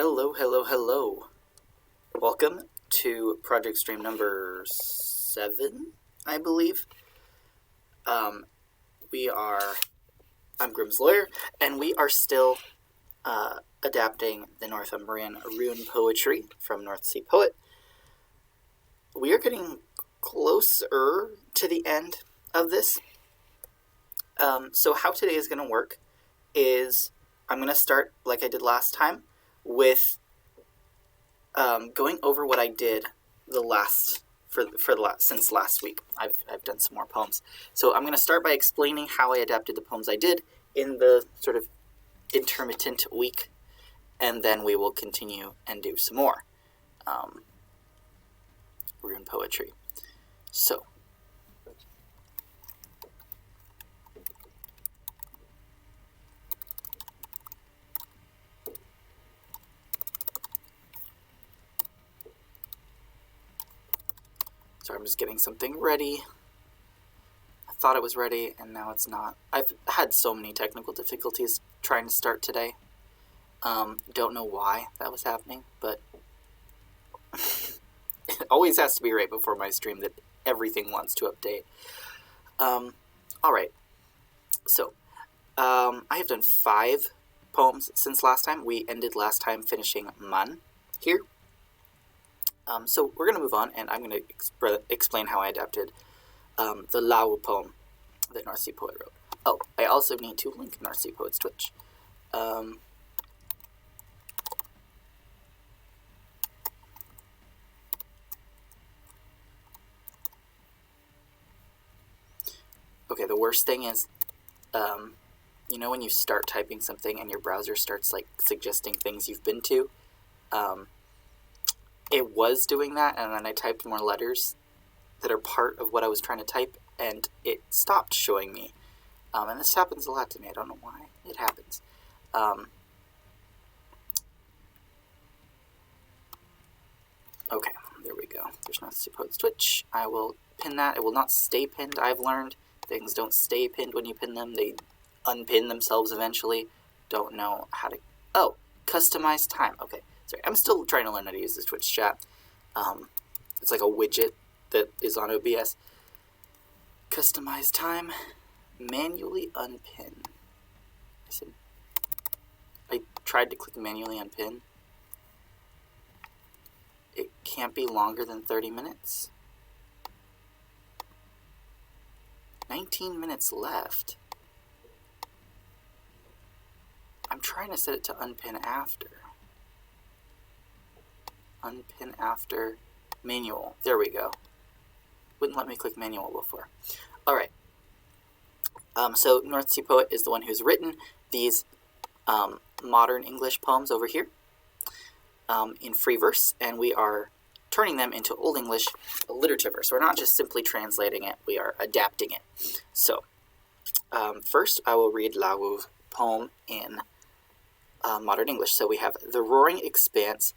Hello, hello, hello. Welcome to project stream number 7, I believe. I'm Grimm's Lawyer, and we are still adapting the Northumbrian rune poetry from North Sea Poet. We are getting closer to the end of this. So how today is going to work is I'm going to start, like I did last time, with going over what I did since last week. I've done some more poems. So I'm going to start by explaining how I adapted the poems I did in the sort of intermittent week, and then we will continue and do some more rune poetry. So I'm just getting something ready. I thought it was ready, and now it's not. I've had so many technical difficulties trying to start today. Don't know why that was happening, but it always has to be right before my stream that everything wants to update. Alright, so I have done 5 poems since last time. We ended last time finishing Man here. So we're going to move on, and I'm going to explain how I adapted the Lau poem that North Sea Poet wrote. Oh, I also need to link North Sea Poet's Twitch. Okay, the worst thing is, you know when you start typing something and your browser starts, like, suggesting things you've been to? It was doing that, and then I typed more letters that are part of what I was trying to type, and it stopped showing me. And this happens a lot to me. I don't know why it happens. Okay, there we go. There's North Sea Poet's Twitch. I will pin that. It will not stay pinned, I've learned. Things don't stay pinned when you pin them. They unpin themselves eventually. Don't know how to... Oh, customize time. Okay. Sorry, I'm still trying to learn how to use this Twitch chat. It's like a widget that is on OBS. Customize time. Manually unpin. I tried to click manually unpin. It can't be longer than 30 minutes. 19 minutes left. I'm trying to set it to unpin after. Unpin after manual. There we go. Wouldn't let me click manual before. Alright. So North Sea Poet is the one who's written these modern English poems over here in free verse, and we are turning them into Old English alliterative verse. We're not just simply translating it, we are adapting it. So, first I will read Lau's poem in modern English. So we have the roaring expanse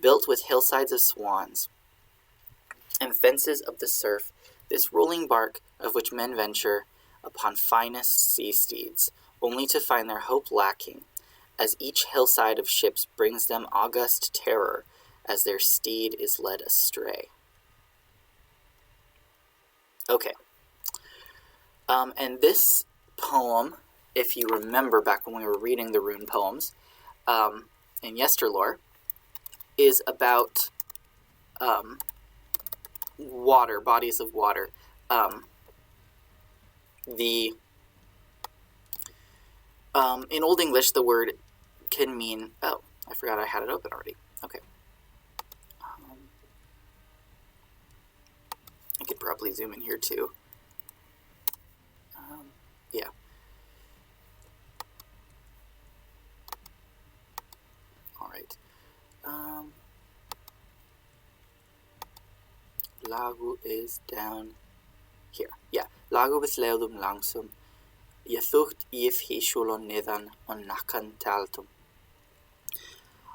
built with hillsides of swans and fences of the surf, this rolling bark of which men venture upon finest sea steeds, only to find their hope lacking, as each hillside of ships brings them august terror, as their steed is led astray. Okay. And this poem, if you remember back when we were reading the rune poems in Yesterlore, is about water, bodies of water. In Old English, the word can mean... Oh, I forgot I had it open already. Okay. I could probably zoom in here too. Yeah. Alright. Lagu is down here. Yeah. Lagu besleudum langsum. Je thucht if he shulon nedan on nakan taltum.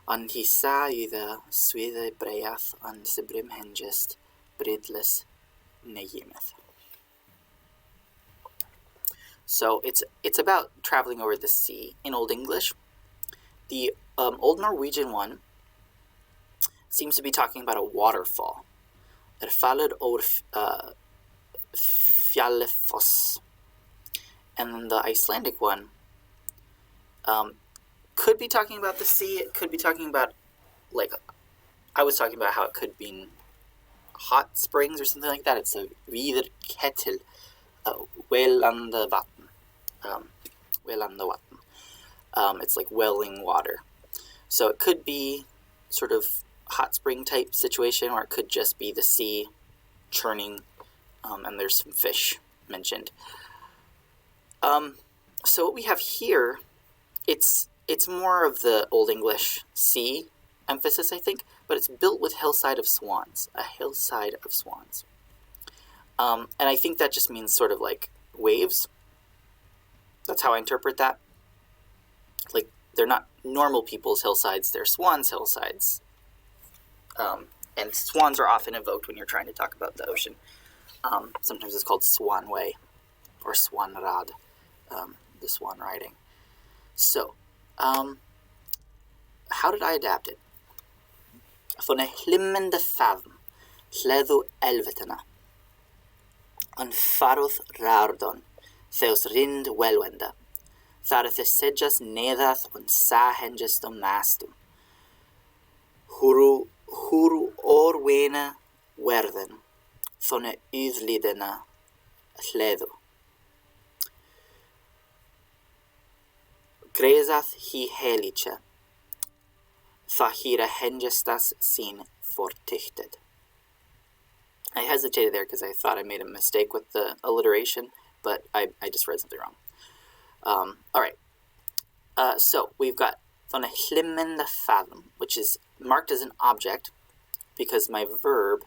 And he sa either swede breath and sibrim hengest bridless negimeth. So it's about traveling over the sea in Old English. The Old Norwegian one seems to be talking about a waterfall. Faller over Fjallefoss. And then the Icelandic one could be talking about the sea. It could be talking about, like, I was talking about how it could be hot springs or something like that. It's a Viðarketill, wellande vatn. It's like welling water. So it could be sort of hot spring type situation, or it could just be the sea churning, and there's some fish mentioned. So what we have here, it's more of the Old English sea emphasis, I think, but it's built with hillside of swans, a hillside of swans. And I think that just means sort of like waves. That's how I interpret that. Like, they're not normal people's hillsides, they're swans' hillsides. And swans are often evoked when you're trying to talk about the ocean. Sometimes it's called Swanway or Swanrad, the swan riding. So, how did I adapt it? Von hlimmende favn, hleðu elvetena. An faroth rardon, theos rind welwenda. Thar the sedjas nedath on sahengestum mastum. Huru orwena werden, von yðlidena hleðu. Grezath hi helice, Fahira hengestas sin fortichted. I hesitated there because I thought I made a mistake with the alliteration, but I just read something wrong. All right. So we've got von hlimmende favn, which is marked as an object because my verb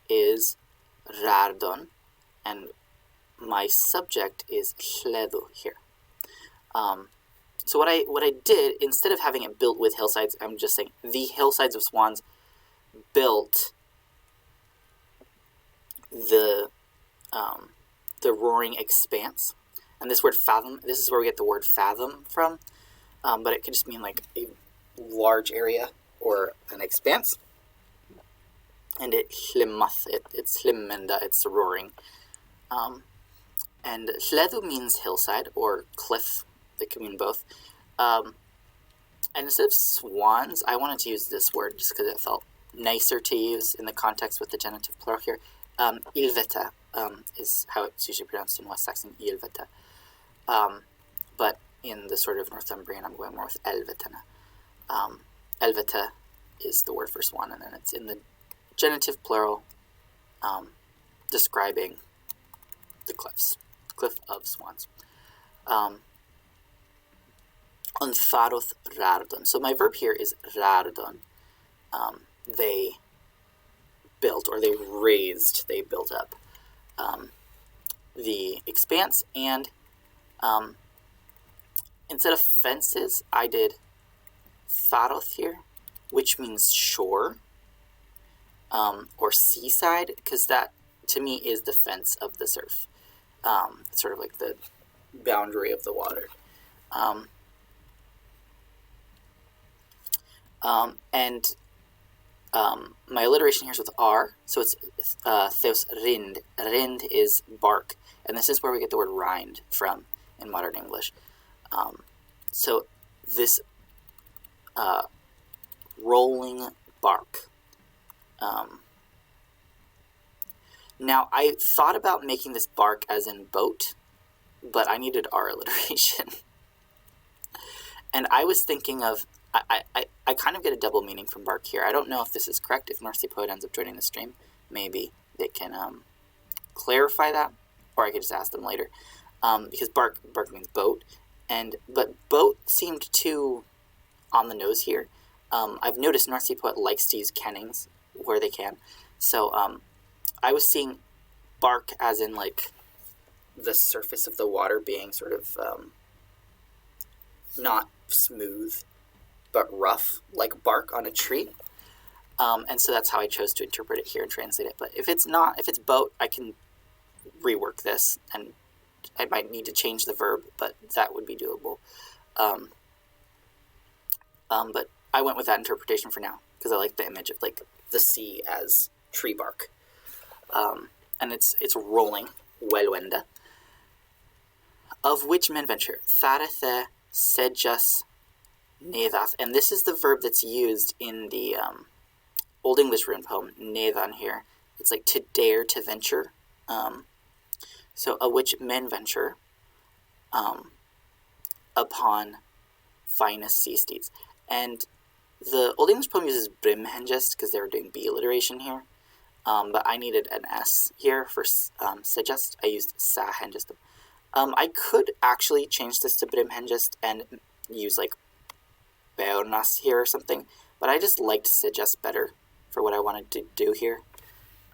is rardon and my subject is hleðu here. So what I did, instead of having it built with hillsides, I'm just saying the hillsides of swans built the roaring expanse. And this word fathom, this is where we get the word fathom from, but it could just mean like a large area or an expanse. And it hlimmath, it's hlimmenda, it's roaring. And hleðu means hillside or cliff. They can mean both. And instead of swans, I wanted to use this word just because it felt nicer to use in the context with the genitive plural here. Ylveta is how it's usually pronounced in West Saxon, Ylveta. But in the sort of Northumbrian, I'm going more with elvetena. Elveta is the word for swan, and then it's in the genitive plural, describing the cliff of swans. On faroth rardon. So my verb here is rardon. They built, or they raised, they built up the expanse, and instead of fences, I did faroth here, which means shore, or seaside, because that, to me, is the fence of the surf. It's sort of like the boundary of the water. My alliteration here is with R, so it's theos rind. Rind is bark, and this is where we get the word rind from in modern English. So this rolling bark. Now, I thought about making this bark as in boat, but I needed R alliteration. And I was thinking of, I kind of get a double meaning from bark here. I don't know if this is correct. If North Sea Poet ends up joining the stream, maybe they can clarify that, or I could just ask them later. Because bark means boat, but boat seemed too on the nose here. I've noticed North Sea Poet likes to use kennings where they can. So I was seeing bark as in like the surface of the water being sort of not smooth, but rough, like bark on a tree. And so that's how I chose to interpret it here and translate it. But if it's boat, I can rework this, and I might need to change the verb, but that would be doable. But I went with that interpretation for now because I like the image of like the sea as tree bark, and it's rolling welwenda. Of which men venture tharathe sejas nedath, and this is the verb that's used in the Old English rune poem Nathan here. It's like to dare to venture. So of which men venture upon finest sea steeds. And the Old English poem uses brimhengest because they were doing B alliteration here. But I needed an S here for suggest. I used sahengest. I could actually change this to brimhengest and use like beornas here or something, but I just liked suggest better for what I wanted to do here.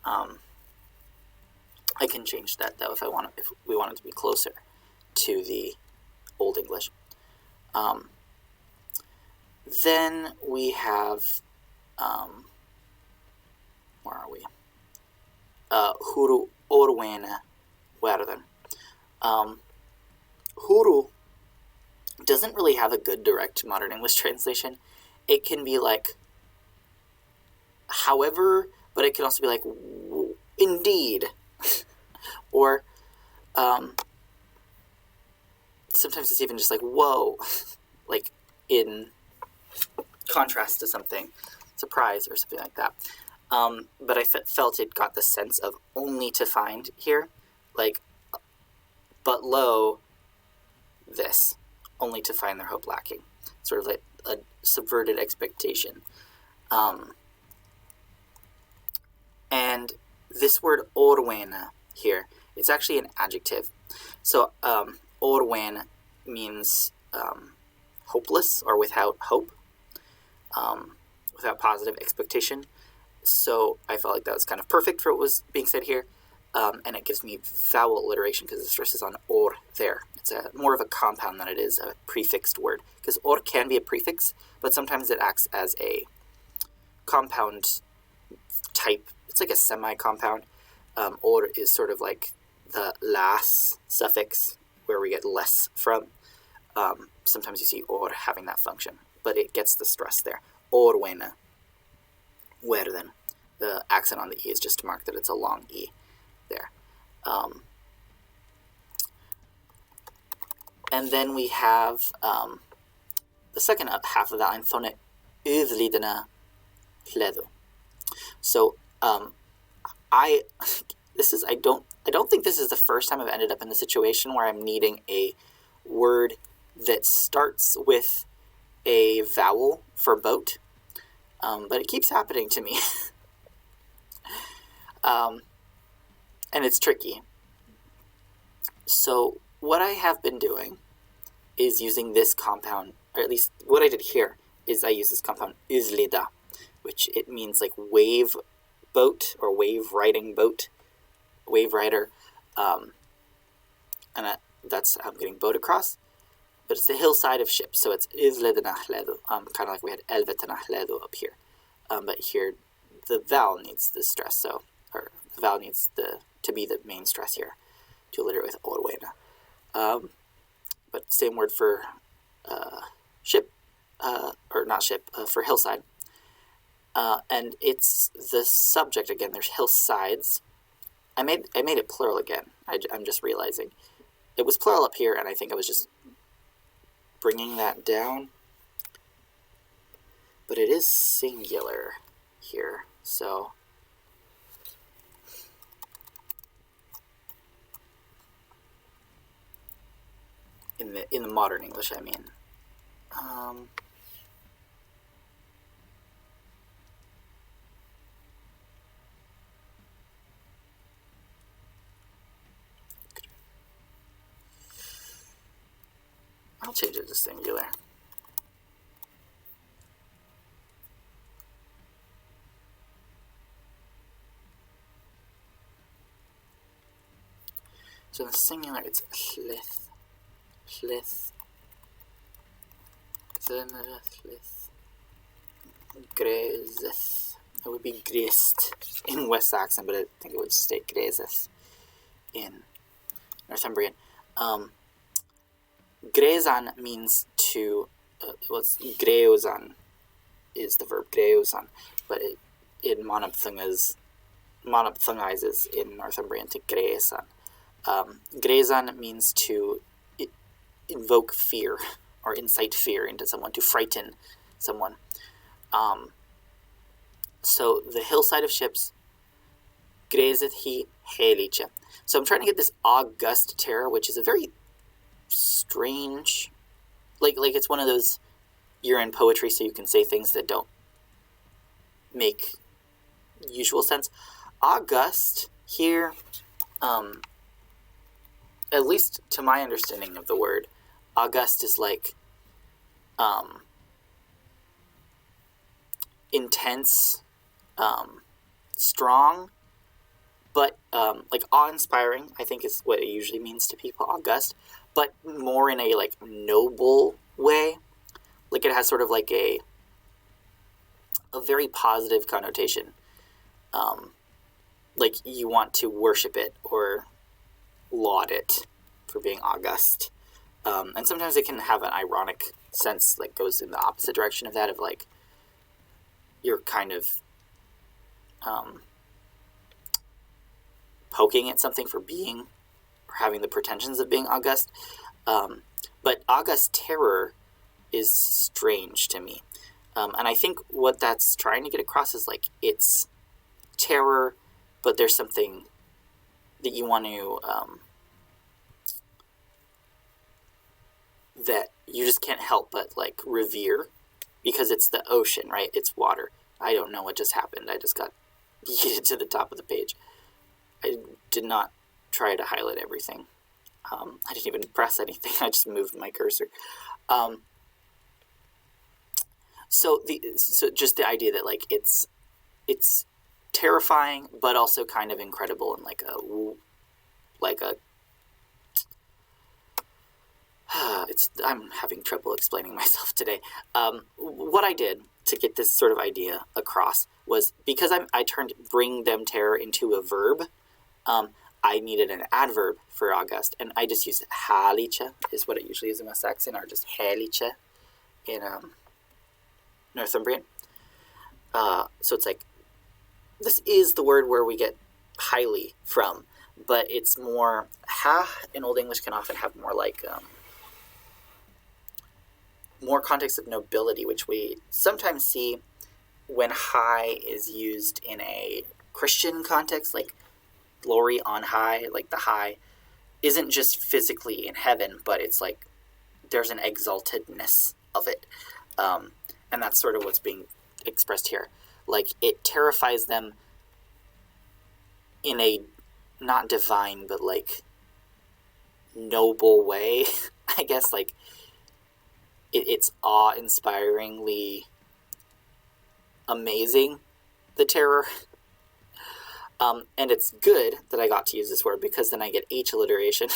I can change that though if we want it to be closer to the Old English. Then we have where are we? Huru orwena werden. Huru doesn't really have a good direct modern English translation. It can be like however, but it can also be like indeed. Or sometimes it's even just like whoa, like in contrast to something, surprise or something like that. But I felt it got the sense of only to find here, like but lo this, only to find their hope lacking, sort of like a subverted expectation. And this word orwena here, it's actually an adjective. So orwen means hopeless or without hope, without positive expectation. So I felt like that was kind of perfect for what was being said here. And it gives me vowel alliteration because the stress is on or there. It's more of a compound than it is a prefixed word. Because or can be a prefix, but sometimes it acts as a compound type. It's like a semi-compound. Or is sort of like the las suffix where we get less from. Sometimes you see or having that function, but it gets the stress there. Orwena. Werden. The accent on the E is just to mark that it's a long E there. And then we have the second half of that line, thone uðlidina hledu. So I don't think this is the first time I've ended up in the situation where I'm needing a word that starts with a vowel for boat, but it keeps happening to me. And it's tricky. So what I have been doing is using this compound, or at least what I did here is I use this compound uðlida, which it means like wave boat or wave riding boat, wave rider, and that's I'm getting boat across, but it's the hillside of ships, so it's uðlidina hledu, kind of like we had elvetina hledu up here, but here the vowel needs the stress, so or the vowel needs to be the main stress here to alliterate with orwena. But same word for ship, or not ship, for hillside. And it's the subject again. There's hillsides. I made it plural again. I'm just realizing it was plural up here, and I think I was just bringing that down. But it is singular here, so in the modern English, I mean. I'll change it to singular. So in the singular, it's hlith. Hlith. Hlith. Grezeth. It would be grist in West Saxon, but I think it would stay grezeth in Northumbrian. Grezan means to, well, it's greozan is the verb greusan, but it monopthongizes in Northumbrian to gresan. Gresan means to invoke fear or incite fear into someone, to frighten someone. So the hillside of ships, grezet he helice. So I'm trying to get this august terror, which is a very strange, like it's one of those, you're in poetry so you can say things that don't make usual sense. August here, at least to my understanding of the word, august is like intense, strong, but like awe-inspiring, I think is what it usually means to people, august, but more in a like noble way. Like it has sort of like a very positive connotation. Like you want to worship it or laud it for being august. And sometimes it can have an ironic sense, like goes in the opposite direction of that, of like you're kind of poking at something for being or having the pretensions of being august. But august terror is strange to me. And I think what that's trying to get across is like it's terror, but there's something that you want to that you just can't help but like revere, because it's the ocean, right? It's water. I don't know what just happened. I just got yeeted to the top of the page. I did not try to highlight everything. I didn't even press anything. I just moved my cursor. So just the idea that like it's terrifying, but also kind of incredible, and I'm having trouble explaining myself today. What I did to get this sort of idea across was, because I turned bring them terror into a verb, I needed an adverb for august, and I just used helice, is what it usually is in West Saxon, or just helice in Northumbrian. So it's like, this is the word where we get highly from, but it's more, in Old English can often have more like, more context of nobility, which we sometimes see when high is used in a Christian context, like glory on high, like the high isn't just physically in heaven, but it's like there's an exaltedness of it. And that's sort of what's being expressed here. Like it terrifies them in a not divine, but like noble way, I guess. Like it's awe-inspiringly amazing, the terror. And it's good that I got to use this word, because then I get H alliteration.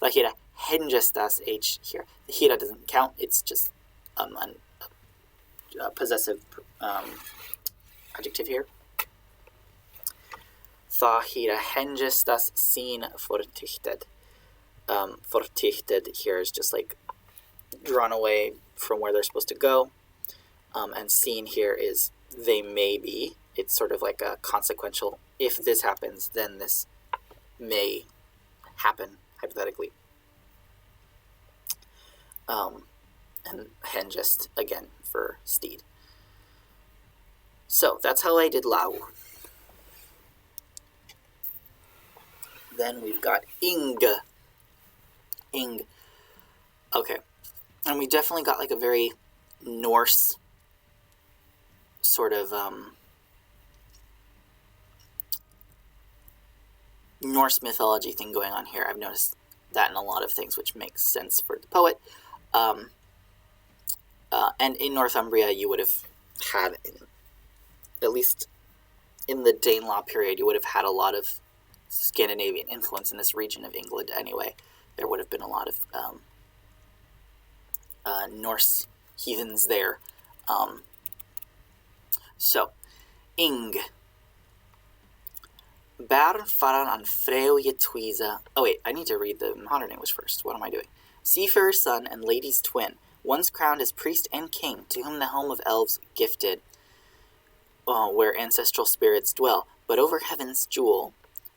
La hira hengestas H here. The hira doesn't count, it's just a possessive adjective here. Tha hira hengestas sin fortichted. Fortichted here is just like drawn away from where they're supposed to go. And seen here is they may be. It's sort of like a consequential, if this happens, then this may happen, hypothetically. And hengest, again, for steed. So, that's how I did Lau. Then we've got Ing. Ing. Okay. And we definitely got like a very Norse sort of Norse mythology thing going on here. I've noticed that in a lot of things, which makes sense for the poet. And in Northumbria, you would have had, at least in the Danelaw period, you would have had a lot of Scandinavian influence in this region of England anyway. There would have been a lot of Norse heathens there. So, Ing. Bär faran an Freuye Twiza. Oh wait, I need to read the modern English first. What am I doing? Seafarer's son and lady's twin, once crowned as priest and king, to whom the home of elves gifted, where ancestral spirits dwell. But over heaven's jewel,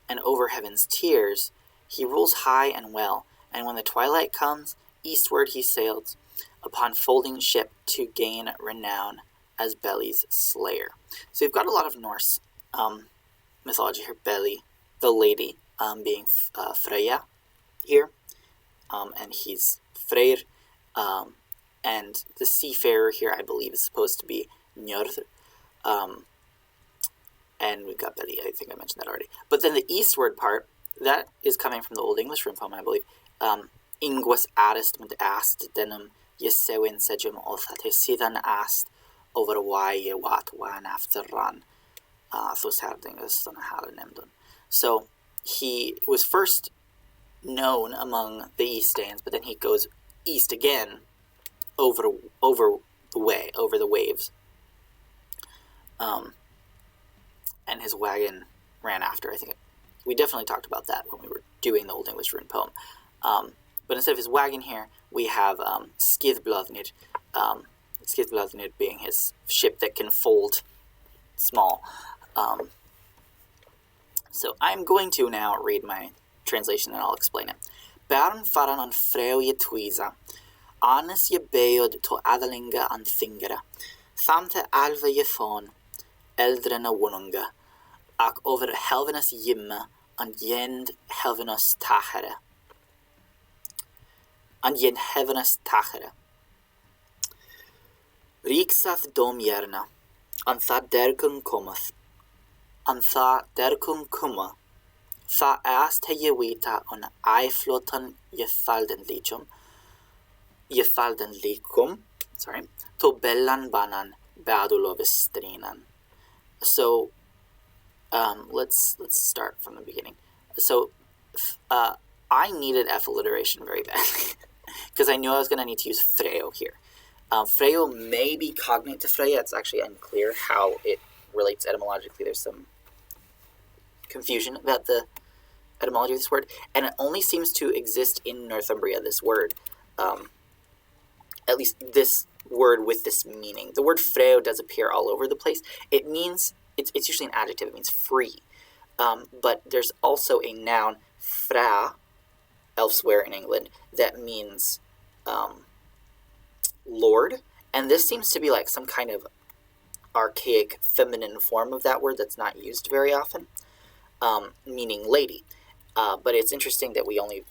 and over heaven's tears, he rules high and well, and when the twilight comes, eastward he sails, upon folding ship to gain renown as Beli's slayer. So we've got a lot of Norse mythology here. Beli, the lady, being Freya here, and he's Freyr, and the seafarer here, I believe, is supposed to be Njörð, and we've got Beli. I think I mentioned that already. But then the eastward part, that is coming from the Old English rune poem, I believe. Ingwas arist med ast denum jesewin sejum othat sidan ast over why wat one after run. So he was first known among the East Danes, but then he goes east again over the waves. And his wagon ran after. I think we definitely talked about that when we were doing the Old English rune poem. But instead of his wagon here, we have Skidbladnir. Skidbladnir being his ship that can fold small. So I'm going to now read my translation and I'll explain it. Bern faran an freu je twiza, anes je beod to adalinga an thingera, thamte alva je fon, eldrena wonunga, ak over helvenas yimme an jend helvenas tachere. An jend helvenas tachere. Ríksath dom jerna, an tha derkun kometh, an tha derkun kumma, tha ast he jewita an eiflotan jefaldenlikum, to bellan banan badulovestrinan. So, let's start from the beginning. So, I needed F alliteration very badly, because I knew I was going to need to use freo here. Freo may be cognate to Freya. It's actually unclear how it relates etymologically. There's some confusion about the etymology of this word, and it only seems to exist in Northumbria, this word. At least this word with this meaning. The word freo does appear all over the place. It means, it's usually an adjective, it means free. But there's also a noun, fra, elsewhere in England, that means lord, and this seems to be like some kind of archaic feminine form of that word that's not used very often, meaning lady. But it's interesting that we only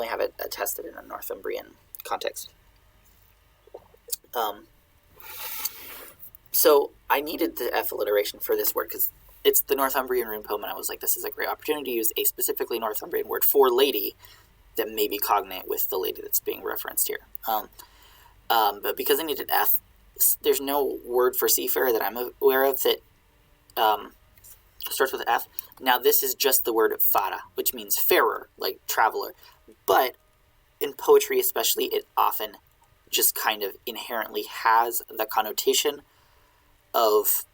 have it attested in a Northumbrian context. So I needed the F alliteration for this word because it's the Northumbrian rune poem, and I was like, this is a great opportunity to use a specifically Northumbrian word for lady that may be cognate with the lady that's being referenced here. But because I needed F, there's no word for seafarer that I'm aware of that starts with F. Now this is just the word fara, which means farer, like traveler. But in poetry especially, it often just kind of inherently has the connotation of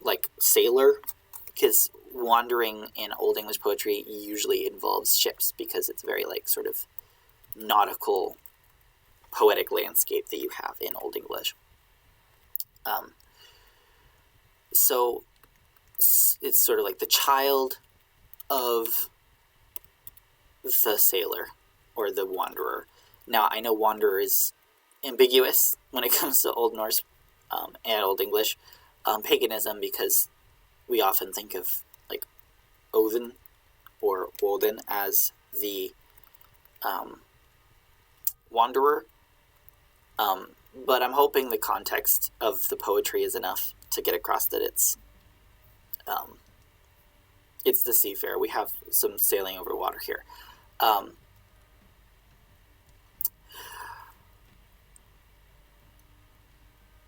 like sailor, because wandering in Old English poetry usually involves ships because it's very like sort of nautical poetic landscape that you have in Old English. So it's sort of like the child of the sailor or the wanderer. Now, I know wanderer is ambiguous when it comes to Old Norse and Old English paganism, because we often think of like Odin or Woden as the wanderer. But I'm hoping the context of the poetry is enough to get across that it's the seafarer. We have some sailing over water here.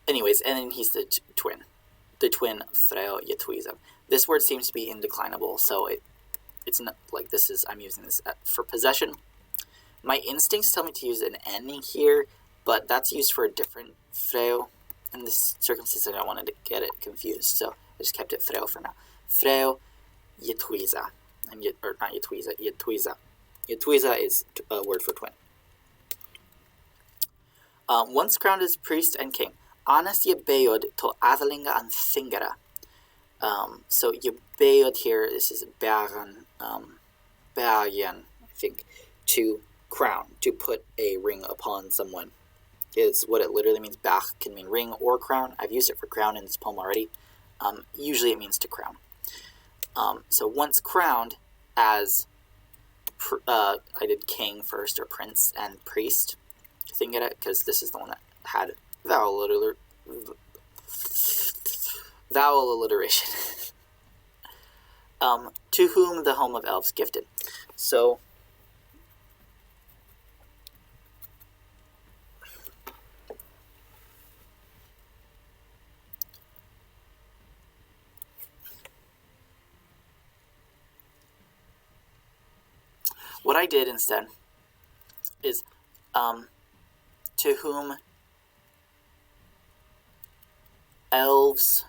Anyways, and then he's the twin Freo Yetuizum. This word seems to be indeclinable, so it's not like this is, I'm using this for possession. My instincts tell me to use an N here, but that's used for a different Freo. In this circumstance, I don't want to get it confused, so I just kept it Freo for now. Freo Yetuiza. Or not Yetuiza, Yetuiza. Yetuiza is a word for twin. Once crowned as priest and king, Anas ye beod to Athalinga and Thingara. So ye beod here, this is Bagan, Bayan, I think, to crown, to put a ring upon someone, is what it literally means. Bach can mean ring or crown. I've used it for crown in this poem already. Usually it means to crown. So once crowned as, I did king first, or prince, and priest. Think of it, because this is the one that had vowel alliteration. To whom the home of elves gifted. So, what I did instead is, to whom elves,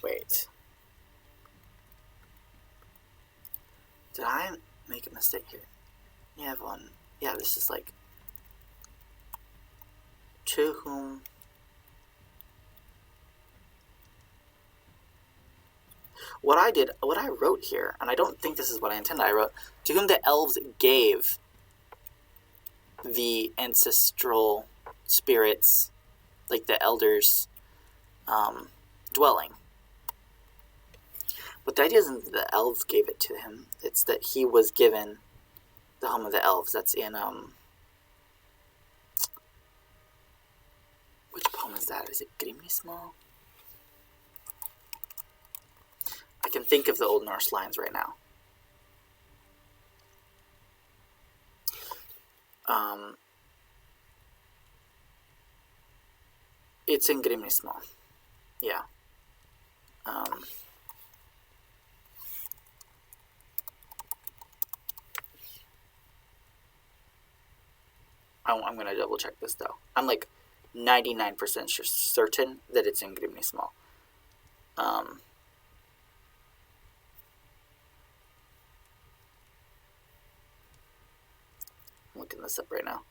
wait, did I make a mistake here? Yeah, one, yeah, this is like, to whom, what I wrote here, and I don't think this is what I intended, I wrote, to whom the elves gave the ancestral spirits, like the elders, dwelling. But the idea isn't that the elves gave it to him, it's that he was given the home of the elves. That's in, which poem is that? Is it Grimnismal? I can think of the Old Norse lines right now. It's in Grimnismal. Yeah. I'm going to double check this though. I'm like 99% certain that it's in Grimnismal. I'm looking this up right now.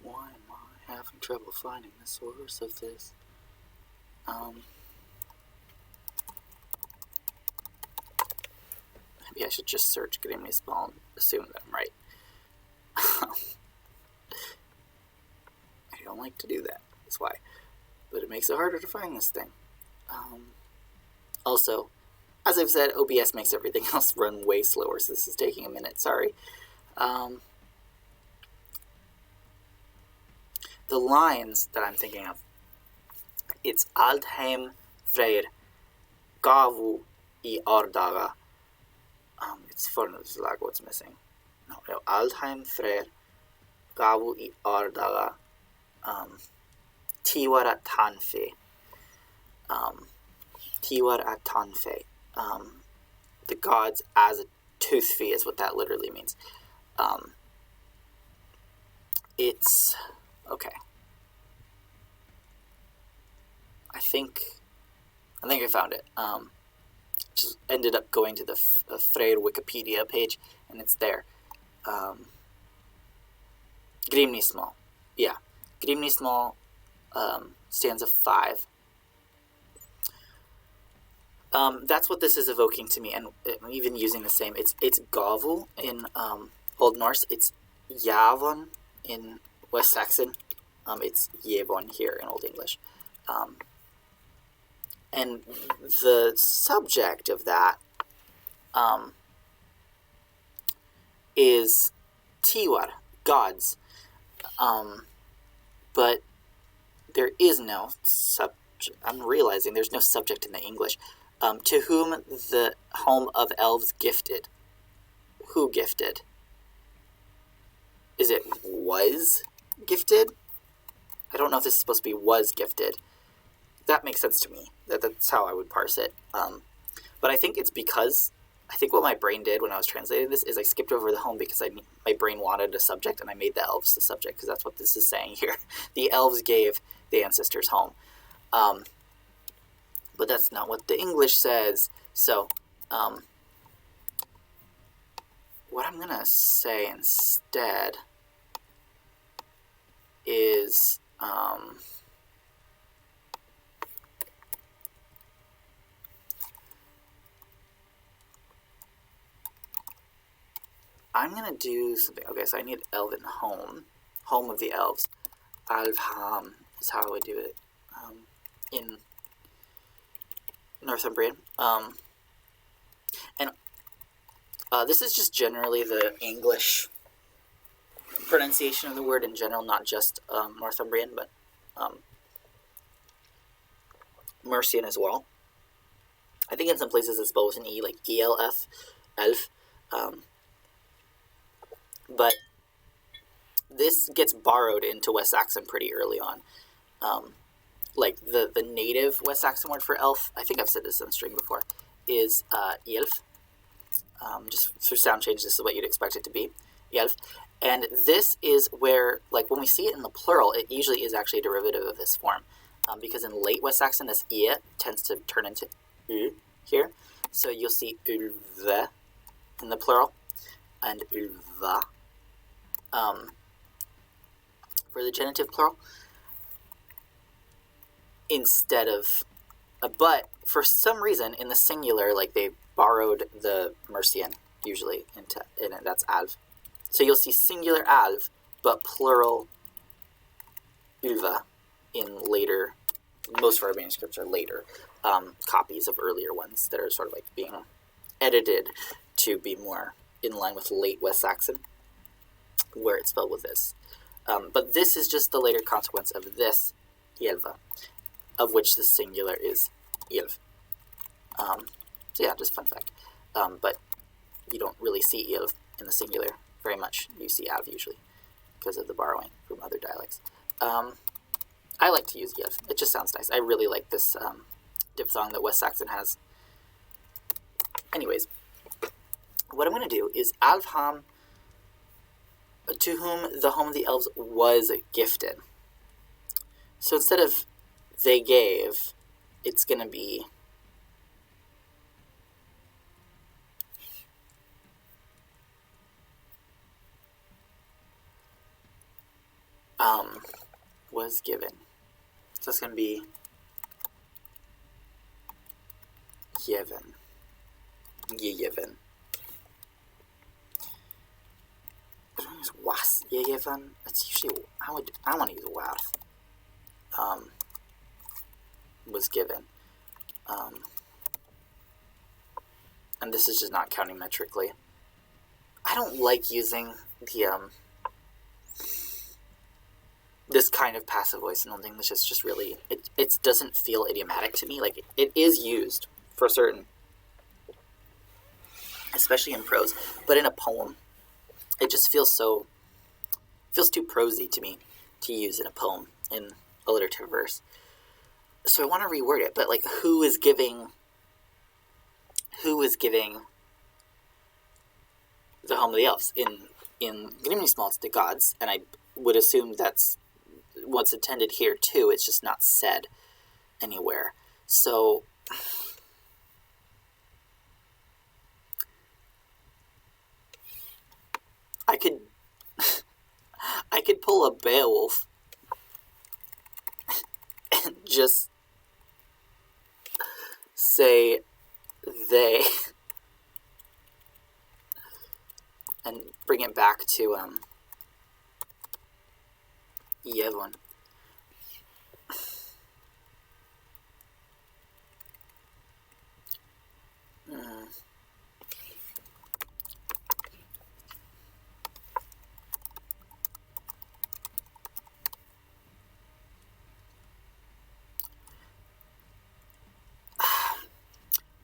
Why am I having trouble finding the source of this? Maybe I should just search Grimnismal and assume that I'm right. I don't like to do that, that's why. But it makes it harder to find this thing. Also, as I've said, OBS makes everything else run way slower, so this is taking a minute, sorry. The lines that I'm thinking of, it's Altheim Freyr Gavu I Ardaga. It's Fornudslag what's missing. No, Altheim Freyr Gavu I Ardaga. Tiwar at Tanfe. Tiwar at Tanfe. The gods as a tooth fee is what that literally means. It's okay. I think I found it. Just ended up going to the Freyr Wikipedia page, and it's there. Grimnismal. Yeah. Grimnismal, stanza 5. That's what this is evoking to me, and even using the same. It's Gavu in Old Norse. It's Javon in West Saxon. It's Yevon here in Old English. And the subject of that is Tiwar, gods. But there is no subject. I'm realizing there's no subject in the English. To whom the home of elves gifted. Who gifted? Is it was gifted? I don't know if this is supposed to be was gifted. That makes sense to me. That's how I would parse it. But I think it's because I think what my brain did when I was translating this is I skipped over the home because my brain wanted a subject, and I made the elves the subject because that's what this is saying here. The elves gave the ancestors home. But that's not what the English says. So what I'm going to say instead is I'm going to do something. Okay, so I need elven home. Home of the elves. Alfham is how I would do it in Northumbrian. And this is just generally the English pronunciation of the word in general, not just Northumbrian, but Mercian as well. I think in some places it's spelled with an E, like ELF, elf. But this gets borrowed into West Saxon pretty early on. Like the native West Saxon word for elf, I think I've said this on string before, is Elf. Just through sound change, this is what you'd expect it to be, Elf. And this is where, like, when we see it in the plural, it usually is actually a derivative of this form. Because in late West Saxon, this E tends to turn into U here. So you'll see ulve in the plural, and ulva for the genitive plural, instead of, but for some reason in the singular, like, they borrowed the Mercian usually into, and that's alv. So you'll see singular alv, but plural ulva in later, most of our manuscripts are later copies of earlier ones that are sort of like being edited to be more in line with late West Saxon, where it's spelled with this. But this is just the later consequence of this Yelva, of which the singular is Yelv. So yeah, just fun fact. But you don't really see Yelv in the singular very much. You see Av usually because of the borrowing from other dialects. I like to use Yelv. It just sounds nice. I really like this diphthong that West Saxon has. Anyways, what I'm going to do is Alfham, to whom the home of the elves was gifted. So instead of they gave, it's going to be was given. So it's going to be given. Given. I don't use was. Given. It's usually, I want to use was. Was given. And this is just not counting metrically. I don't like using the this kind of passive voice in Old English. It's just really, it doesn't feel idiomatic to me. Like, it is used for certain, especially in prose, but in a poem, it just feels too prosy to me to use in a poem in alliterative verse. So I want to reword it, but like, who is giving the home of the elves? In Grimny Small, it's the gods, and I would assume that's what's intended here too. It's just not said anywhere. So I could pull a Beowulf and just say they and bring it back to Yevon.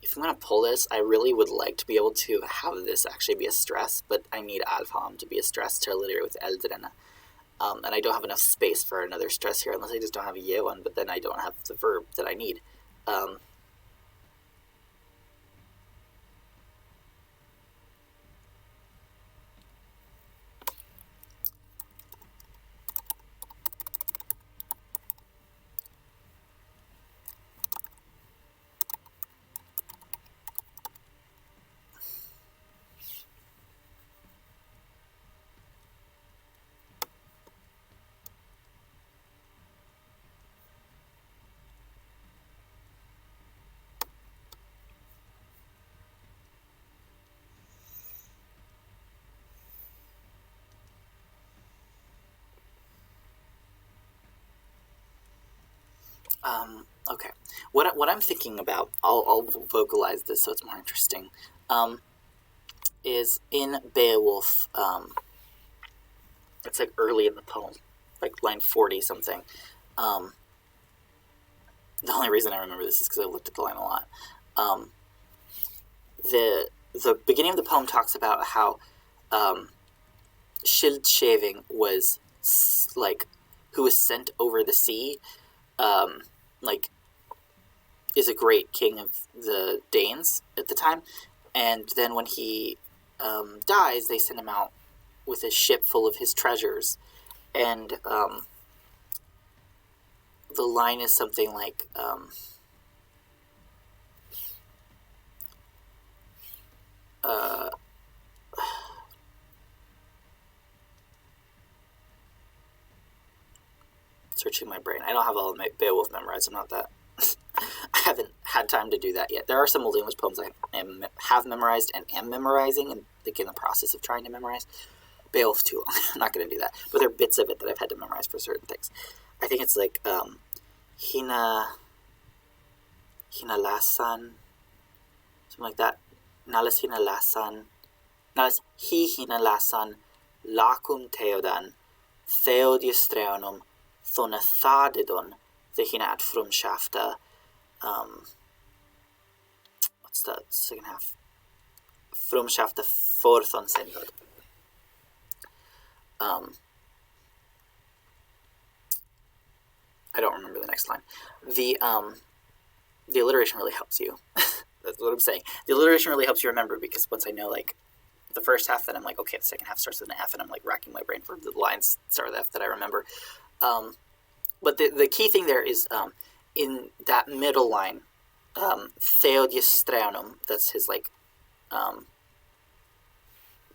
If I'm going to pull this, I really would like to be able to have this actually be a stress, but I need Alfham to be a stress to alliterate with Eldrena. And I don't have enough space for another stress here, unless I just don't have a ye one, but then I don't have the verb that I need. Okay. What I'm thinking about, I'll vocalize this so it's more interesting, is in Beowulf, it's like early in the poem, like line 40 something. The only reason I remember this is because I looked at the line a lot. The beginning of the poem talks about how Shield Shaving was like, who was sent over the sea, like, is a great king of the Danes at the time, and then when he dies, they send him out with a ship full of his treasures, and the line is something like, searching my brain. I don't have all of my Beowulf memorized. I'm not that. I haven't had time to do that yet. There are some Old English poems I have memorized and am memorizing, and like in the process of trying to memorize. Beowulf too long. I'm not going to do that. But there are bits of it that I've had to memorize for certain things. I think it's like Hina Lasan, something like that. Nalas Hina Lasan, Nalas Hina Lasan, Lacum Theodan, Theodiustreonum, Thonathadidon, the Hina at Frumschafta. What's the second half? Frumschafta Forthon Sendod. I don't remember the next line. The alliteration really helps you. That's what I'm saying. The alliteration really helps you remember, because once I know like the first half, then I'm like, okay, the second half starts with an F, and I'm like racking my brain for the lines start with F that I remember. But the key thing there is in that middle line, Theodiustreonum, that's his like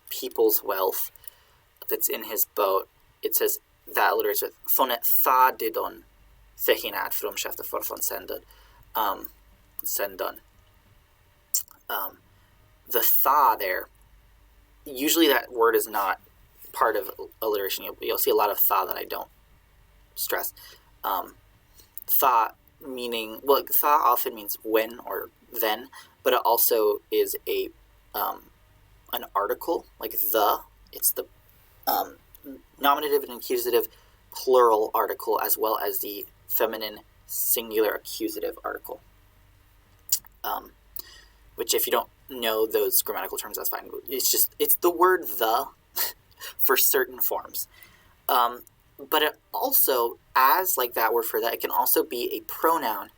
people's wealth that's in his boat. It says that alliterates with Thonet Thadidon Thehinat from Shafta Forthon Sendon. The tha there, usually that word is not part of alliteration. You'll see a lot of tha that I don't stress. Tha meaning, well, tha often means when or then, but it also is a an article, like the. It's the nominative and accusative plural article, as well as the feminine singular accusative article. Which, if you don't know those grammatical terms, that's fine. It's the word the for certain forms. But it also, as like that word for that, it can also be a pronoun,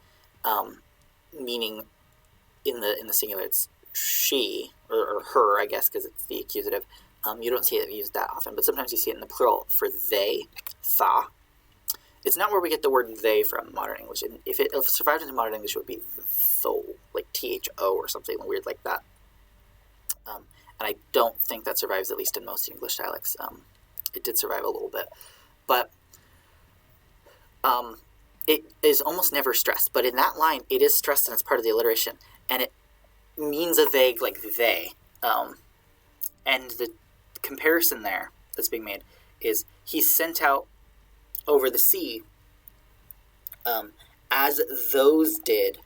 meaning in the singular it's she or her, I guess, because it's the accusative. You don't see it used that often, but sometimes you see it in the plural for they, tha. It's not where we get the word they from modern English. And if it survived into modern English, it would be tho, like T-H-O or something weird like that. And I don't think that survives, at least in most English dialects. It did survive a little bit. But it is almost never stressed. But in that line, it is stressed, and it's part of the alliteration. And it means a vague, like they. And the comparison there that's being made is he's sent out over the sea as those did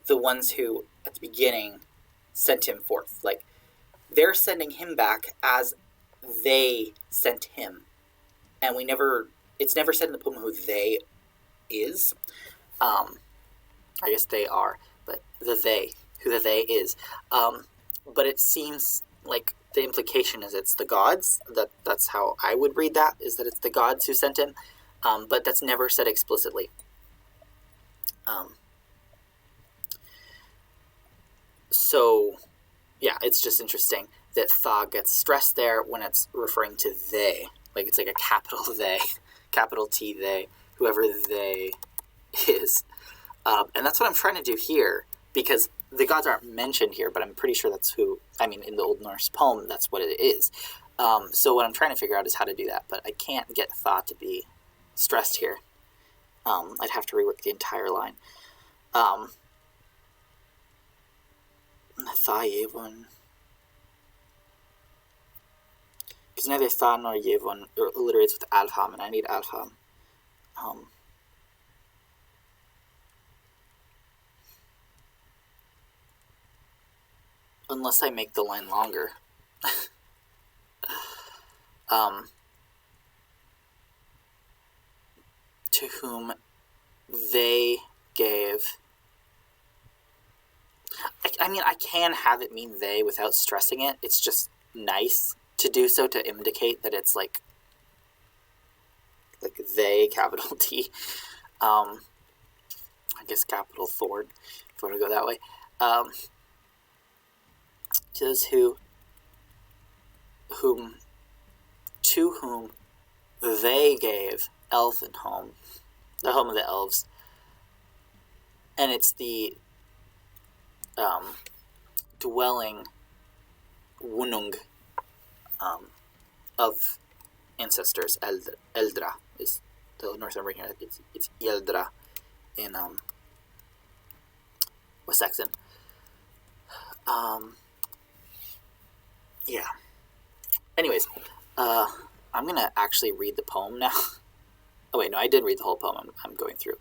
the ones who at the beginning sent him forth. Like, they're sending him back as they sent him, and it's never said in the poem who they is. I guess they are, but who the they is. But it seems like the implication is it's the gods. That's how I would read that, is that it's the gods who sent him. But that's never said explicitly. So, yeah, it's just interesting that tha gets stressed there when it's referring to they. Like, it's like a capital they, capital T they, whoever they is. And that's what I'm trying to do here, because the gods aren't mentioned here, but I'm pretty sure that's who, in the Old Norse poem, that's what it is. So what I'm trying to figure out is how to do that, but I can't get tha to be stressed here. I'd have to rework the entire line. Tha yevon. Because neither tha nor yevon alliterates with alham, and I need alham. unless I make the line longer. To whom they gave. I mean, I can have it mean they without stressing it. It's just nice to do so to indicate that it's like they, capital T. I guess capital Thorn, if you want to go that way. To those to whom they gave elfin home, the home of the elves, and it's the dwelling Wohnung of ancestors. Eldra is the Northumbrian. It's Eldra in West Saxon. Yeah. Anyways, I'm gonna actually read the poem now. Oh wait, no, I did read the whole poem. I'm going through.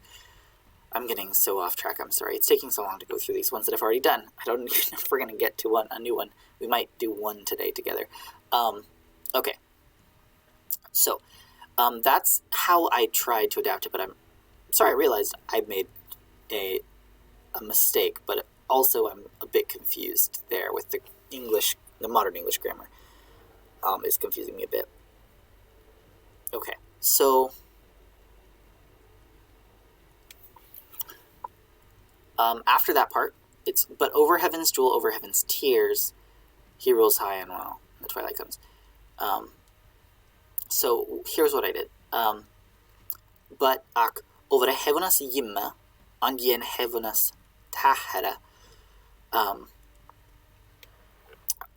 I'm getting so off track. I'm sorry. It's taking so long to go through these ones that I've already done. I don't know if we're gonna get to a new one. We might do one today together. Okay. So, that's how I tried to adapt it. But I'm sorry. I realized I made a mistake. But also, I'm a bit confused there with the English, the modern English grammar. Is confusing me a bit. Okay. So. After that part, it's, but over heaven's jewel, over heaven's tears, he rules high and well. The twilight comes. So here's what I did. But ak over heaven's yimme, angien heaven's tahara.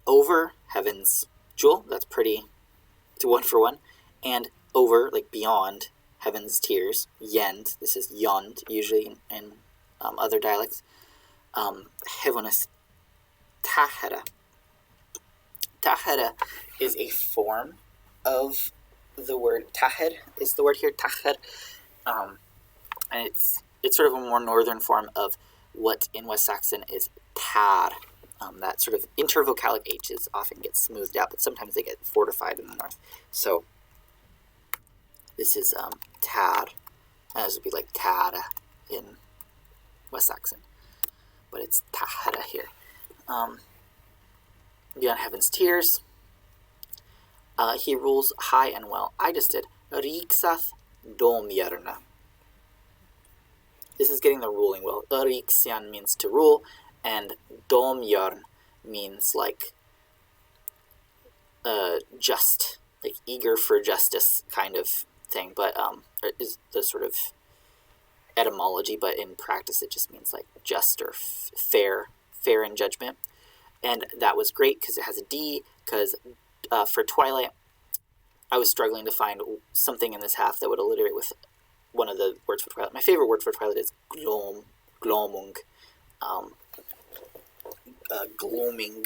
Over heaven's jewel, that's pretty, it's one for one, and over, like beyond, heaven's tears, yend, this is yond, usually in other dialects. Heaven's tahara. Tahara is a form of the word taher, is the word here, taher. And it's sort of a more northern form of what in West Saxon is tar. That sort of intervocalic H's often get smoothed out, but sometimes they get fortified in the north. So this is tar. And this would be like tara in West Saxon. But it's tahara here. Beyond heaven's tears. He rules high and well. I just did Riksath domjörna. This is getting the ruling well. Riksian means to rule, and domjörn means like just, like eager for justice kind of thing. But is the sort of etymology, but in practice it just means like just or fair in judgment. And that was great because it has a D, because for Twilight, I was struggling to find something in this half that would alliterate with one of the words for Twilight. My favorite word for Twilight is glom, glomung, gloaming.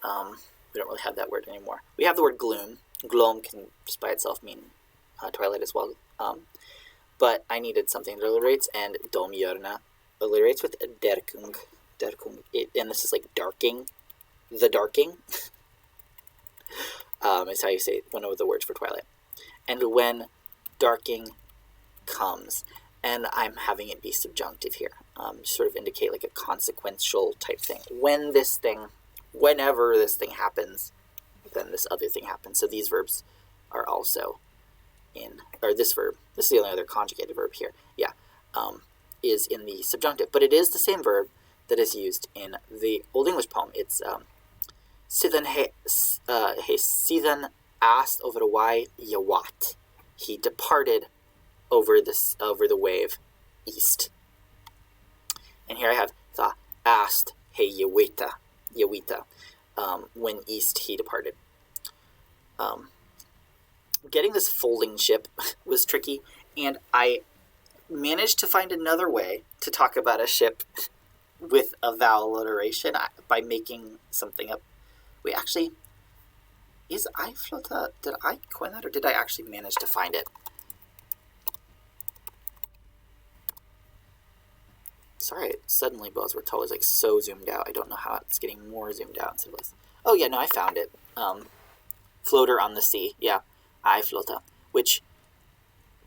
We don't really have that word anymore. We have the word gloom. Gloam can just by itself mean Twilight as well. But I needed something that alliterates, and domjörna alliterates with derkung. And this is like darking. The darking is how you say one of the words for Twilight. And when darking comes, and I'm having it be subjunctive here, sort of indicate like a consequential type thing. Whenever this thing happens, then this other thing happens. So these verbs are also in, or this verb, this is the only other conjugated verb here, is in the subjunctive. But it is the same verb that is used in the Old English poem. It's Sithen asked over the why Yawat. He departed over the wave east. And here I have the asked he Yawita. When east he departed. Getting this folding ship was tricky, and I managed to find another way to talk about a ship with a vowel alliteration by making something up. Wait, actually, is Eiflota, did I coin that, or did I actually manage to find it? sorry, suddenly buzzword is like so zoomed out. I don't know how it's getting more zoomed out instead of less. Oh yeah, no, I found it. Floater on the sea. Yeah, I floata. Which,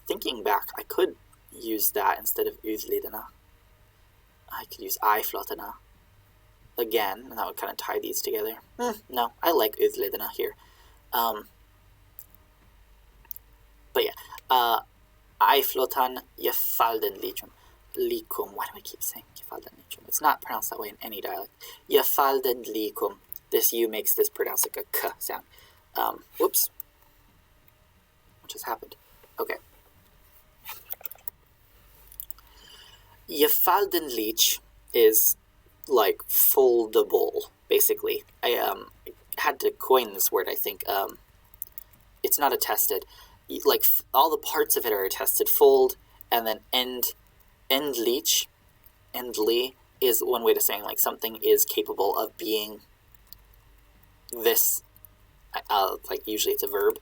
thinking back, I could use that instead of utlidena. I could use I floatana again, and that would kind of tie these together. No, I like utlidena here. But yeah, I flotan gefallen likum. Likum. Why do I keep saying gefallen likum? It's not pronounced that way in any dialect. Gefallen likum. This U makes this pronounced like a K sound. Whoops. What just happened? Okay. Gefallen lich is like foldable, basically. I had to coin this word, I think. It's not attested. Like all the parts of it are attested. Fold and then endlich, endly is one way to saying like something is capable of being this. Like usually it's a verb,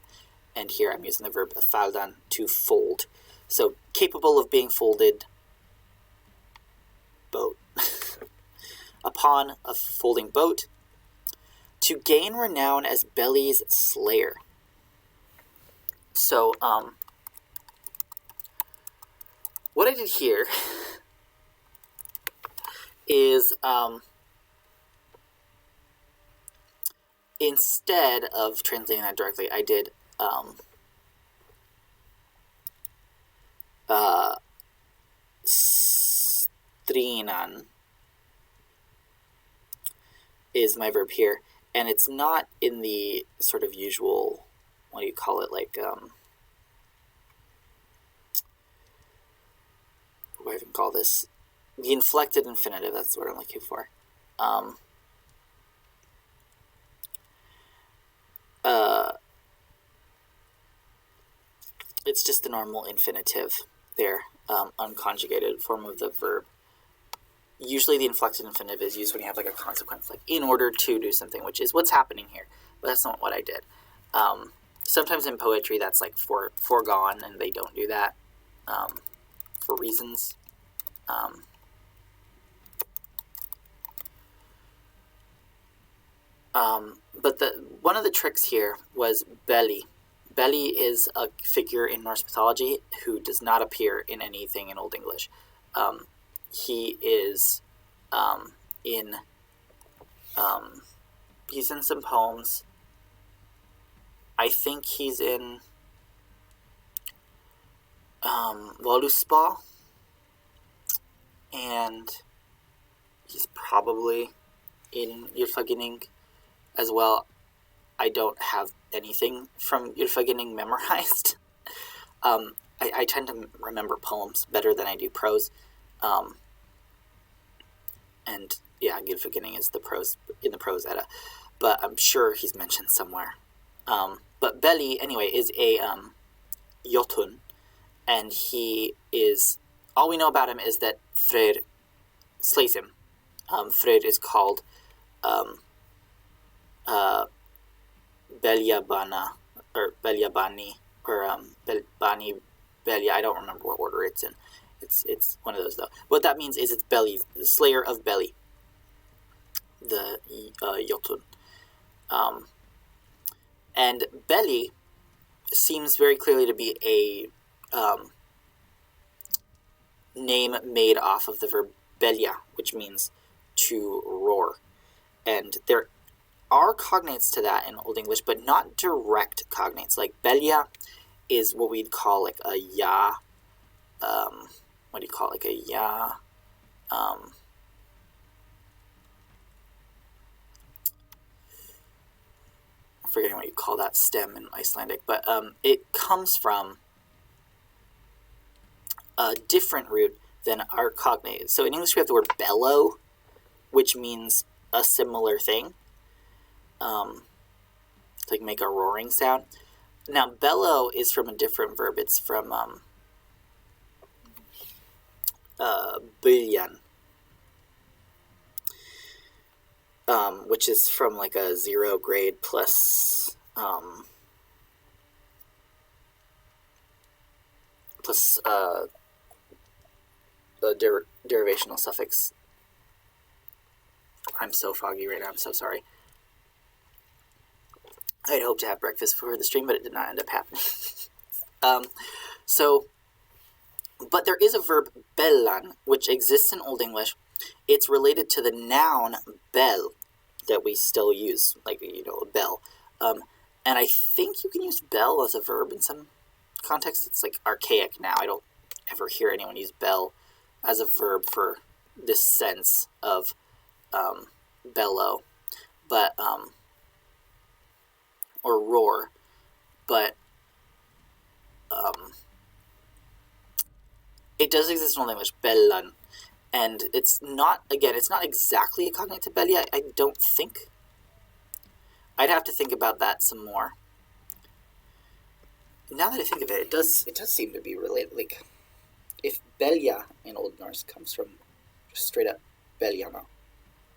and here I'm using the verb faldan to fold. So capable of being folded. Boat. Upon a folding boat. To gain renown as Beli's slayer. So, what I did here is, instead of translating that directly, I did, strinan is my verb here, and it's not in the sort of usual, what do you call it, like, what do I even call this? The inflected infinitive, that's what I'm looking for. It's just the normal infinitive there, unconjugated form of the verb. Usually the inflected infinitive is used when you have like a consequence, like in order to do something, which is what's happening here. But that's not what I did. Sometimes in poetry that's like foregone, and they don't do that for reasons. But one of the tricks here was Beli. Beli is a figure in Norse mythology who does not appear in anything in Old English. He is he's in some poems. I think he's in Voluspa, and he's probably in Ylfaginning as well. I don't have anything from Ylfaginning memorized. I tend to remember poems better than I do prose. And yeah, Ylfaginning is the prose in the prose edda, but I'm sure he's mentioned somewhere. But Beli, anyway, is a Jotun, and he is, all we know about him is that Freyr slays him. Freyr is called Beliabana, or Beliabani, or Bani Belia. I don't remember what order it's in. It's one of those though. What that means is it's Beli, the slayer of Beli, the Jotun. And Beli seems very clearly to be a name made off of the verb belia, which means to roar. And there are cognates to that in Old English, but not direct cognates. Like belia is what we'd call like a ya. What do you call it? Like a ya? I'm forgetting what you call that stem in Icelandic, but it comes from a different root than our cognate. So in English we have the word bellow, which means a similar thing, like make a roaring sound. Now bellow is from a different verb. It's from byljan, which is from like a 0 grade plus derivational suffix. I'm so foggy right now. I'm so sorry. I had hoped to have breakfast before the stream, but it did not end up happening. But there is a verb bellan, which exists in Old English. It's related to the noun bell that we still use, like, a bell. And I think you can use bell as a verb in some contexts. It's like archaic now. I don't ever hear anyone use bell as a verb for this sense of bellow, but or roar, but it does exist in Old English, bellan, and it's not exactly a cognate to bellia, I don't think. I'd have to think about that some more. Now that I think of it, it does seem to be related. Like, if bellia in Old Norse comes from just straight up belliana,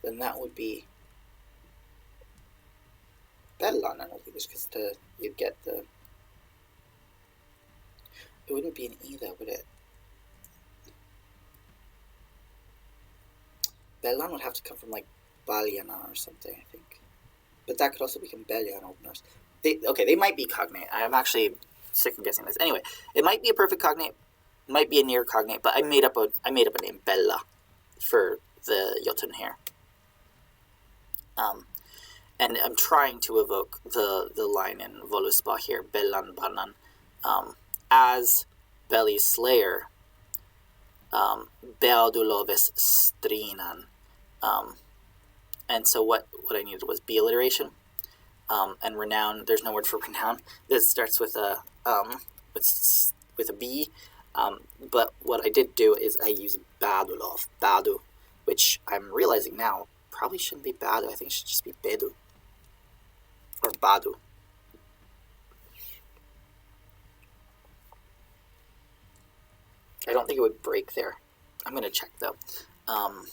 then that would be bellan in Old English, because you'd get the... It wouldn't be an E though, would it? Bellan would have to come from like Baliana or something, I think. But that could also become Belia in Old Norse. They might be cognate. I'm actually second guessing this. Anyway, it might be a perfect cognate, might be a near cognate, but I made up a name, Bella, for the Jotun here. And I'm trying to evoke the line in Voluspa here, Bellan Bannan, as Beli's slayer, Beadulovis Strinan. And so what I needed was B alliteration, and renown. There's no word for renown. This starts with a B, but what I did do is I use Badulov, Badu, which I'm realizing now probably shouldn't be Badu. I think it should just be Bedu or Badu. I don't think it would break there. I'm going to check, though. I'm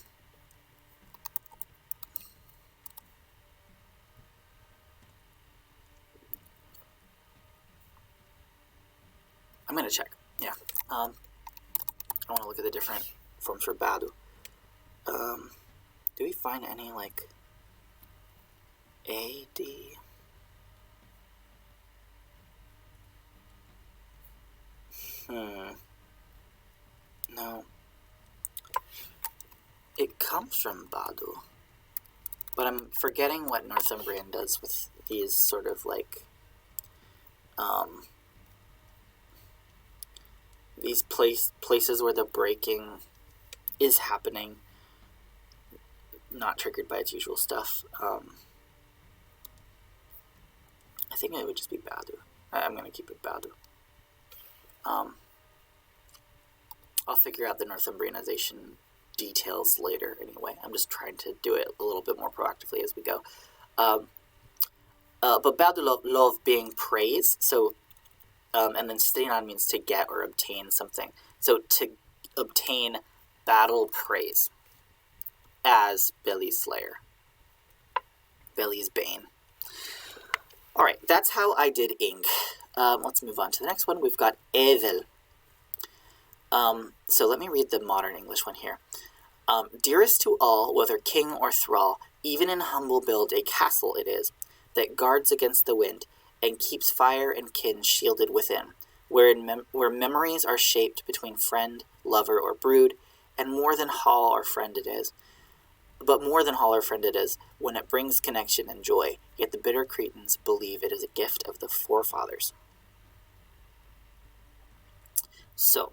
going to check, yeah. I want to look at the different forms for Badu. Do we find any, like, A, D? No. It comes from Badu. But I'm forgetting what Northumbrian does with these sort of, like, these places where the breaking is happening, not triggered by its usual stuff. I think it would just be Badu. I'm going to keep it Badu. I'll figure out the Northumbrianization details later anyway. I'm just trying to do it a little bit more proactively as we go. But Badu love being praise, so and then Strinan means to get or obtain something. So to obtain battle praise as Beli's slayer. Beli's bane. Alright, that's how I did ink. Let's move on to the next one. We've got Evel. So let me read the modern English one here. Dearest to all, whether king or thrall, even in humble build a castle it is, that guards against the wind, and keeps fire and kin shielded within, where memories are shaped between friend, lover, or brood, and more than hall or friend it is. But more than hall or friend it is, when it brings connection and joy, yet the bitter Cretans believe it is a gift of the forefathers. So,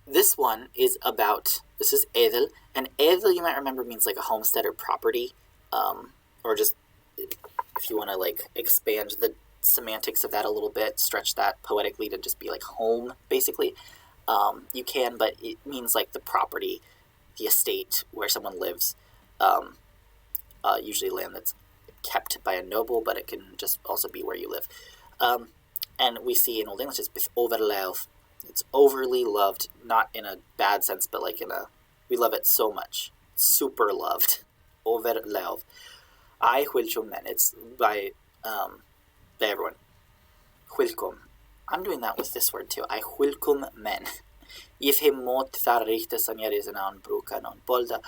this one is about, this is Edel, and Edel, you might remember, means like a homestead or property, or just, if you want to like expand the semantics of that a little bit, stretch that poetically to just be like home, basically, you can, but it means like the property, the estate where someone lives, usually land that's kept by a noble, but it can just also be where you live. And we see in Old English it's overlove. It's overly loved, not in a bad sense, but like in a, we love it so much. Super loved. Overlove. I Huilchum men. It's by everyone. Huilkum. I'm doing that with this word too. I Huilkum men. Ifhemot tharrichte sanjarizanan brukanon bolda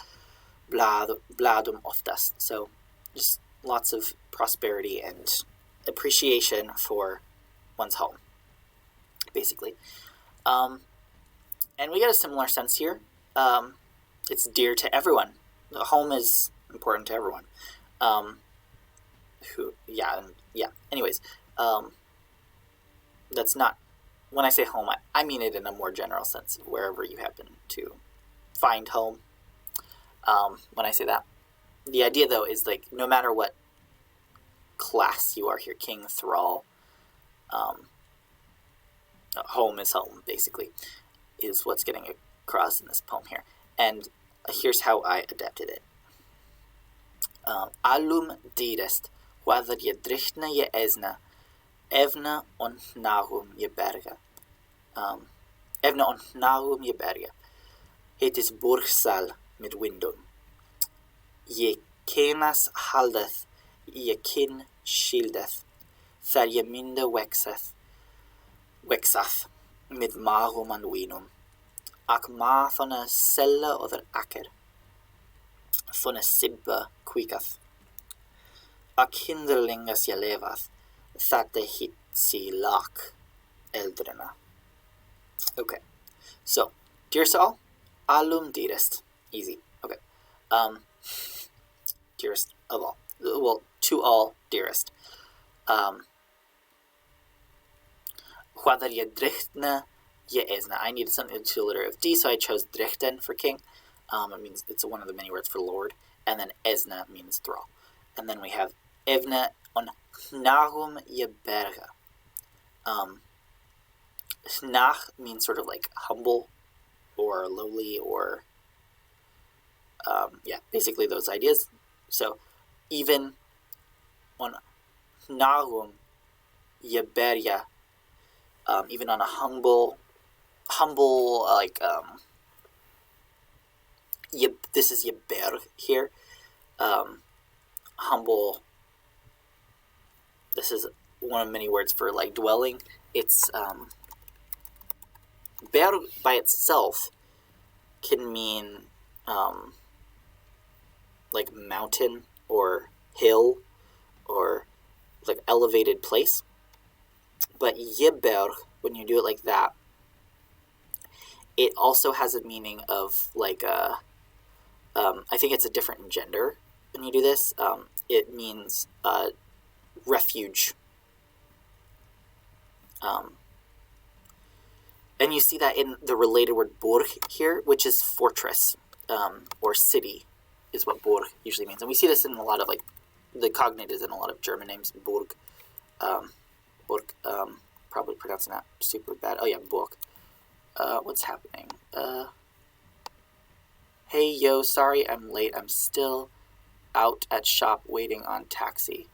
bladum oftast. So just lots of prosperity and appreciation for one's home, basically. And we get a similar sense here. It's dear to everyone. The home is important to everyone. Anyways, that's not, when I say home, I mean it in a more general sense, wherever you happen to find home. When I say that, the idea though is like, no matter what class you are here, king, thrall, home is home, basically, is what's getting across in this poem here. And here's how I adapted it. Allum direst, whether je drichtne je esna, evne on nahum je berge. Evne on nahum je berge. Het is borgsal met windum. Je kenas haldeth, je kin shieldeth, thar je minde wexath met mahum and winum. Ac ma van a selle oder akker, van a sibbe quikath. Ac hinderlingas je levath, that de hit si lak eldrena. Okay, so, dearest all, allum dearest, easy, okay. Dearest of all, well, to all, dearest. Whether je drichtne je esna. I needed something to alliterative D, so I chose drichten for king. It means it's one of the many words for lord. And then esna means thrall. And then we have evne on nahum je berge. Nach means sort of like humble or lowly or, basically those ideas. So even on nahum je berge, even on a humble, this is Yeberg here. Humble, this is one of many words for like dwelling. It's, berg by itself can mean, like mountain or hill or like elevated place. But Yeberg, when you do it like that, it also has a meaning of like I think it's a different gender when you do this. It means refuge. And you see that in the related word burg here, which is fortress or city, is what burg usually means. And we see this in a lot of like the cognate is in a lot of German names. Burg. Burg. Probably pronouncing that super bad. Oh yeah, Burg. What's happening? Hey, yo, sorry I'm late. I'm still out at shop waiting on taxi.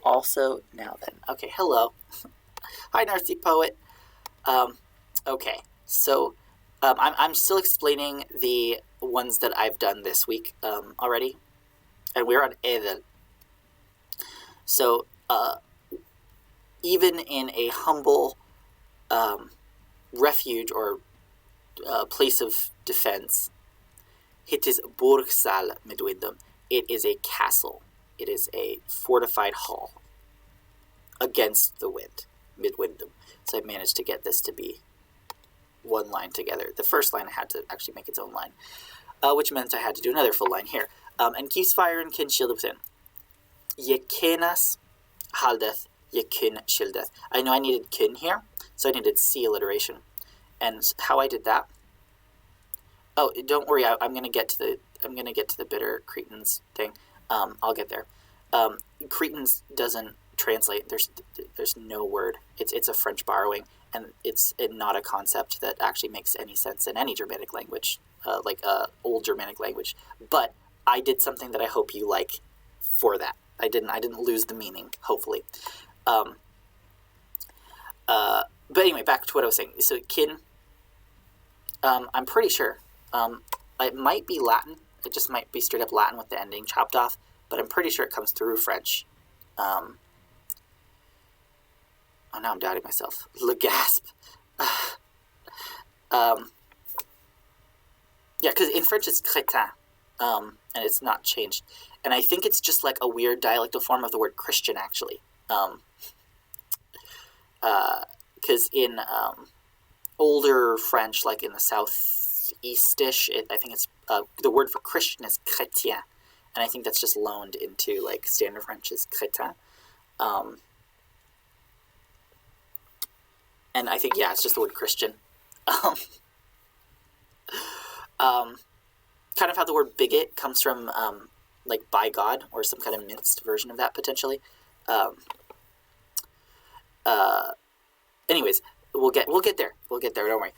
Also, now then. Okay, hello. Hi, Narcy Poet. Okay, so I'm still explaining the ones that I've done this week already. And we're on Edel. So, even in a humble refuge or place of defense, it is borgsal med windum. It is a castle. It is a fortified hall against the wind, mid windum. So I managed to get this to be one line together. The first line I had to actually make its own line, which meant I had to do another full line here. And keeps fire and kin shield within. Je kenas haldeth, je kin shieldeth. I know I needed kin here, so I needed C alliteration. And how I did that? Oh, don't worry. I'm gonna get to the bitter Cretans thing. I'll get there. Cretans doesn't translate. There's no word. It's a French borrowing, and it's not a concept that actually makes any sense in any Germanic language, like old Germanic language. But I did something that I hope you like for that. I didn't lose the meaning, hopefully. But anyway, back to what I was saying. So kin, I'm pretty sure. It might be Latin. It just might be straight up Latin with the ending chopped off, but I'm pretty sure it comes through French. Oh, now I'm doubting myself. Le gasp. Yeah, because in French it's chrétien, and it's not changed. And I think it's just like a weird dialectal form of the word Christian, actually. Because in older French, like in the southeastish, I think it's the word for Christian is chrétien, and I think that's just loaned into like standard French is chrétien. And I think, yeah, it's just the word Christian. Kind of how the word bigot comes from, like by God, or some kind of minced version of that potentially. Anyways, we'll get there. We'll get there. Don't worry.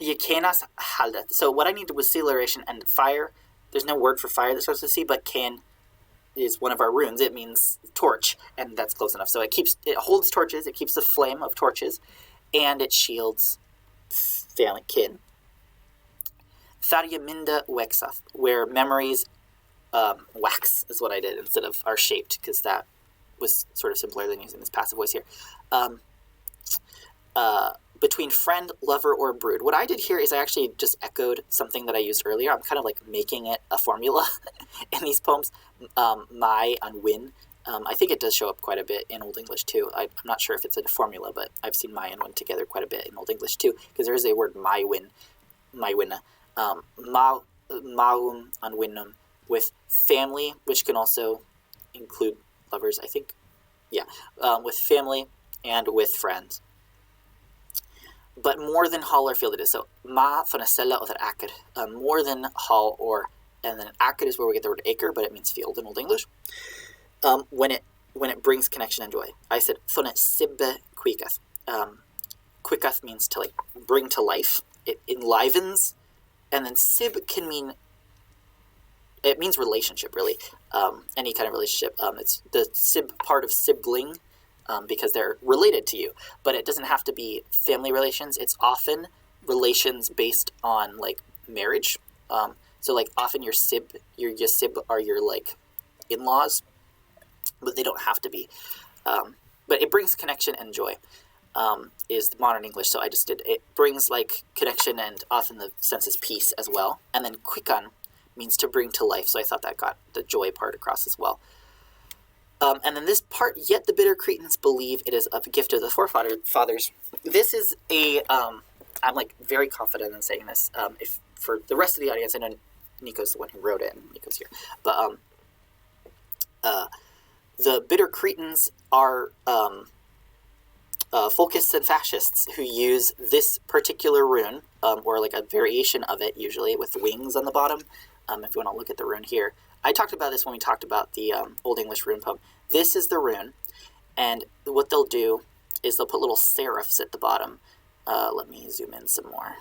Yekenas haldet. So what I needed was acceleration and fire. There's no word for fire that's supposed to see, but can is one of our runes. It means torch, and that's close enough. So it holds torches. It keeps the flame of torches, and it shields family kin. Thariaminda wexath, where memories wax is what I did instead of are shaped, because that was sort of simpler than using this passive voice here. Between friend, lover, or brood. What I did here is I actually just echoed something that I used earlier. I'm kind of like making it a formula in these poems. My and win. I think it does show up quite a bit in Old English too. I'm not sure if it's a formula, but I've seen my and win together quite a bit in Old English too, because there is a word my win, maum and winnum, with family, which can also include lovers, I think. Yeah, with family and with friends. But more than hall or field it is. So ma van a cella of akker. More than hall or, and then akker is where we get the word acre, but it means field in Old English. When it brings connection and joy. I said van a sibbe quicketh. Quicketh means to like bring to life. It enlivens, and then sib can mean, it means relationship really. Any kind of relationship. It's the sib part of sibling. Because they're related to you, but it doesn't have to be family relations. It's often relations based on like marriage. So like often your sib are your like in-laws, but they don't have to be. But it brings connection and joy, is the modern English. So I just did, it brings like connection, and often the sense is peace as well. And then quickan means to bring to life. So I thought that got the joy part across as well. And then this part, yet the bitter Cretans believe it is a gift of the forefathers. This is a, I'm like very confident in saying this. If for the rest of the audience, I know Nico's the one who wrote it, and Nico's here. But the bitter Cretans are folkists and fascists who use this particular rune, or like a variation of it, usually with wings on the bottom. If you want to look at the rune here. I talked about this when we talked about the Old English rune poem. This is the rune, and what they'll do is they'll put little serifs at the bottom. Let me zoom in some more.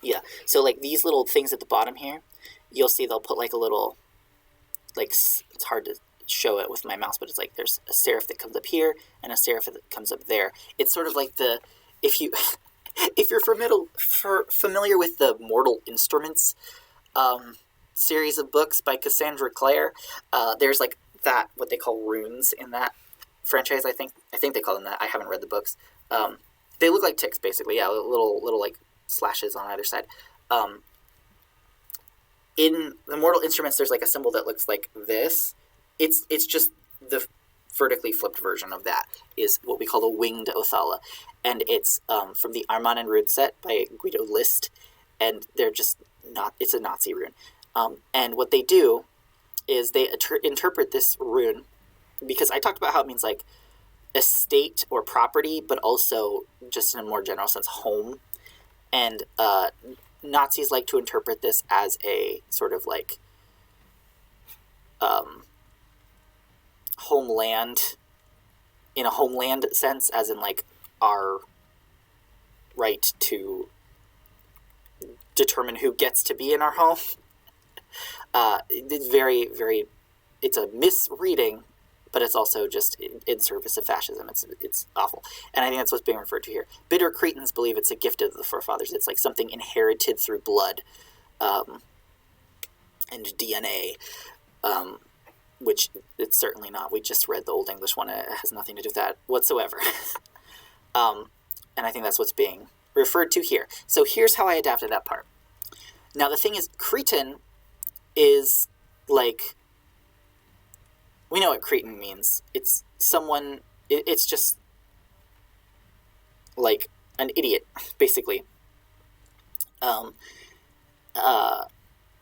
Yeah, so like these little things at the bottom here, you'll see they'll put like a little, like, it's hard to show it with my mouse, but it's like there's a serif that comes up here and a serif that comes up there. It's sort of like the, if you're familiar with the Mortal Instruments series of books by Cassandra Clare, there's like that, what they call runes in that franchise. I think they call them that. I haven't read the books. They look like ticks, basically. Yeah, little like slashes on either side. In the Mortal Instruments, there's like a symbol that looks like this. It's just the vertically flipped version of that is what we call the winged Othala, and it's from the Arman and Rune set by Guido List, and they're just not. It's a Nazi rune. And what they do is they interpret this rune, because I talked about how it means like estate or property, but also just in a more general sense, home. And Nazis like to interpret this as a sort of like homeland, in a homeland sense, as in like our right to determine who gets to be in our home. It's very, very, it's a misreading, but it's also just in service of fascism. It's awful. And I think that's what's being referred to here. Bitter Cretans believe it's a gift of the forefathers. It's like something inherited through blood and DNA, which it's certainly not. We just read the Old English one. It has nothing to do with that whatsoever. And I think that's what's being referred to here. So here's how I adapted that part. Now the thing is, Cretan is like, we know what Cretan means. It's someone, it's just like an idiot, basically.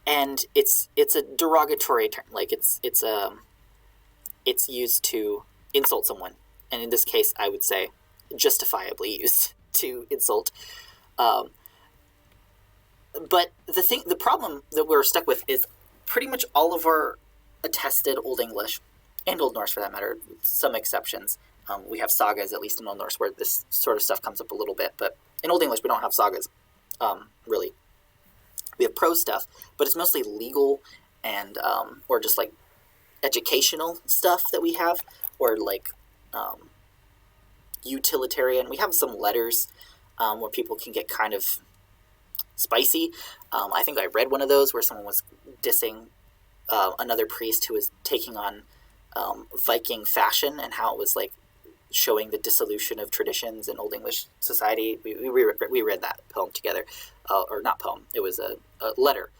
And it's a derogatory term. Like it's used to insult someone, and in this case, I would say justifiably used to insult. But the problem that we're stuck with is pretty much all of our attested Old English and Old Norse, for that matter, with some exceptions. We have sagas, at least in Old Norse, where this sort of stuff comes up a little bit, but in Old English we don't have sagas, really. We have prose stuff, but it's mostly legal and or just like educational stuff that we have, or like utilitarian. We have some letters where people can get kind of spicy. I think I read one of those where someone was dissing another priest who was taking on Viking fashion and how it was like showing the dissolution of traditions in Old English society. We read that poem together, or not poem. It was a letter.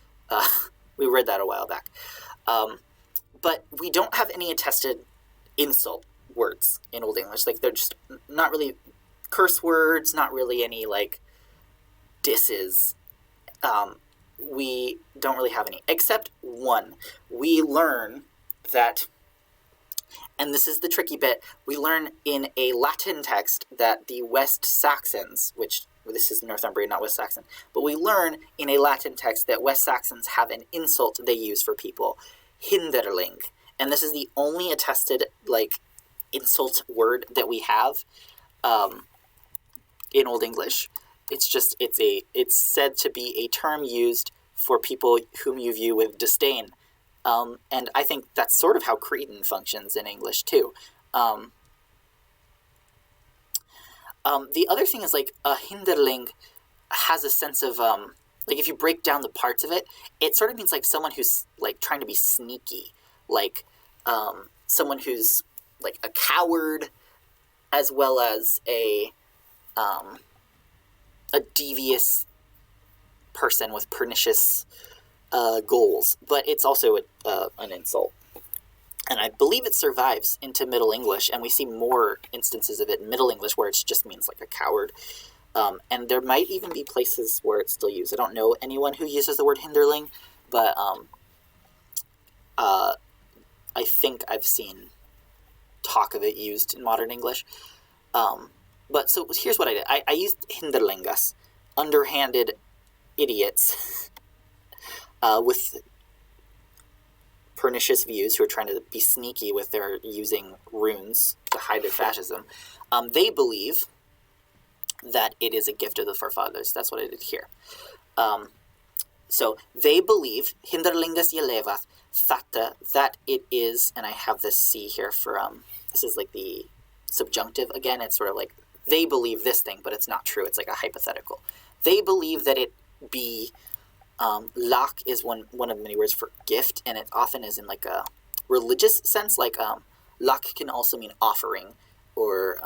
We read that a while back. But we don't have any attested insult words in Old English. Like, they're just not really curse words, not really any like disses. We don't really have any, except one. We learn that, and this is the tricky bit, we learn in a Latin text that the West Saxons, which this is Northumbrian, not West Saxon, but we learn in a Latin text that West Saxons have an insult they use for people, hinderling. And this is the only attested like insult word that we have in Old English. It's said to be a term used for people whom you view with disdain. And I think that's sort of how Cretan functions in English too. The other thing is, like, a hinderling has a sense of, like, if you break down the parts of it, it sort of means, like, someone who's, like, trying to be sneaky. Like, someone who's, like, a coward, as well as a devious person with pernicious goals. But it's also an insult. And I believe it survives into Middle English, and we see more instances of it in Middle English where it just means like a coward. And there might even be places where it's still used. I don't know anyone who uses the word hinderling, but I think I've seen talk of it used in modern English. But so here's what I did. I used hinderlingas, underhanded idiots with pernicious views who are trying to be sneaky with their using runes to hide their fascism. They believe that it is a gift of the forefathers. That's what I did here. So they believe, hinderlingas yelevath, thata, that it is, and I have this C here for, this is like the subjunctive again. It's sort of like, they believe this thing, but it's not true. It's like a hypothetical. They believe that it be, lak is one of many words for gift, and it often is in like a religious sense. Like, lak can also mean offering, or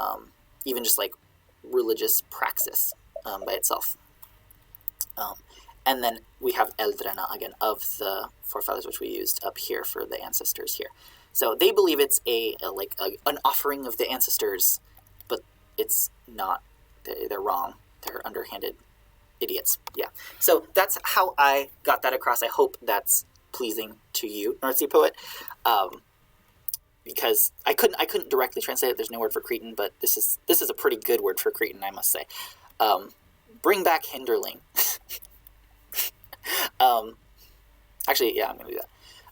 even just like religious praxis by itself. And then we have eldrena again, of the forefathers, which we used up here for the ancestors here. So they believe it's an offering of the ancestors, but it's not. They're wrong. They're underhanded idiots. Yeah. So that's how I got that across. I hope that's pleasing to you, North Sea Poet, because I couldn't directly translate it. There's no word for Cretan, but this is a pretty good word for Cretan, I must say. Bring back hinderling. Actually, yeah, I'm gonna do that.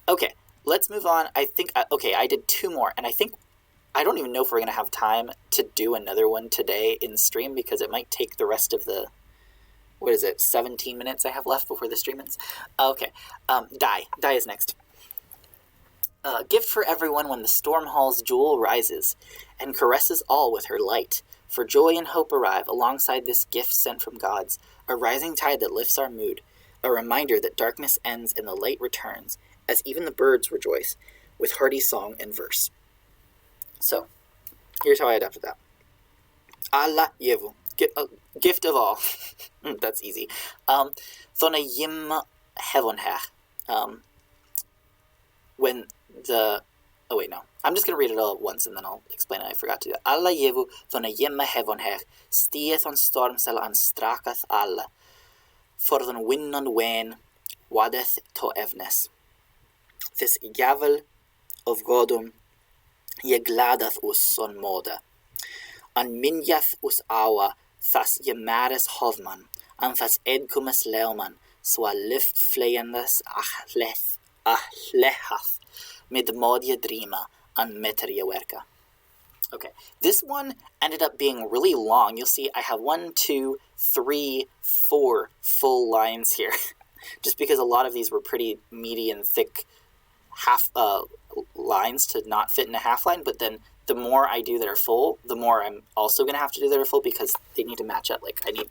Okay, let's move on. I think I did two more, and I don't even know if we're gonna have time to do another one today in stream, because it might take the rest of the, 17 minutes I have left before the stream ends. Okay, Die is next. Gift for everyone when the storm hall's jewel rises, and caresses all with her light. For joy and hope arrive alongside this gift sent from gods, a rising tide that lifts our mood, a reminder that darkness ends and the light returns, as even the birds rejoice, with hearty song and verse. So, here's how I adapted that. Alla yevu, Gift of all. That's easy. Thona yim hevonhech. When the... Oh, wait, no. I'm just going to read it all at once, and then I'll explain it. I forgot to do that. Alla jevu thona yimma hevonhech. Stieth on stormcell an straketh alla. For thon win on wen. Wadeth to evnes. This gavel of Godum. Je gladath us on moda. An minjath us awa. Thas je maris hovman. An thas edcumus leoman. Swa lift fleyendes ahlehaf. Mid modje drima an meteria werka. Okay, this one ended up being really long. You'll see I have 1, 2, 3, 4 full lines here. Just because a lot of these were pretty meaty and thick half lines to not fit in a half line, but then the more I do that are full, the more I'm also going to have to do that are full because they need to match up. Like I need,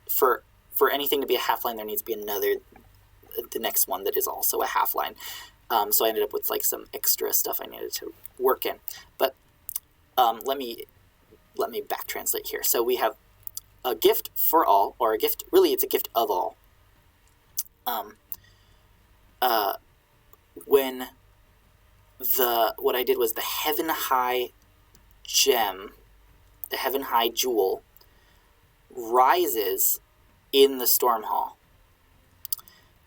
for anything to be a half line, there needs to be the next one that is also a half line. So I ended up with like some extra stuff I needed to work in. But let me back translate here. So we have a gift for all, or a gift, really it's a gift of all. When what I did was the heaven high gem, the heaven high jewel, rises in the storm hall.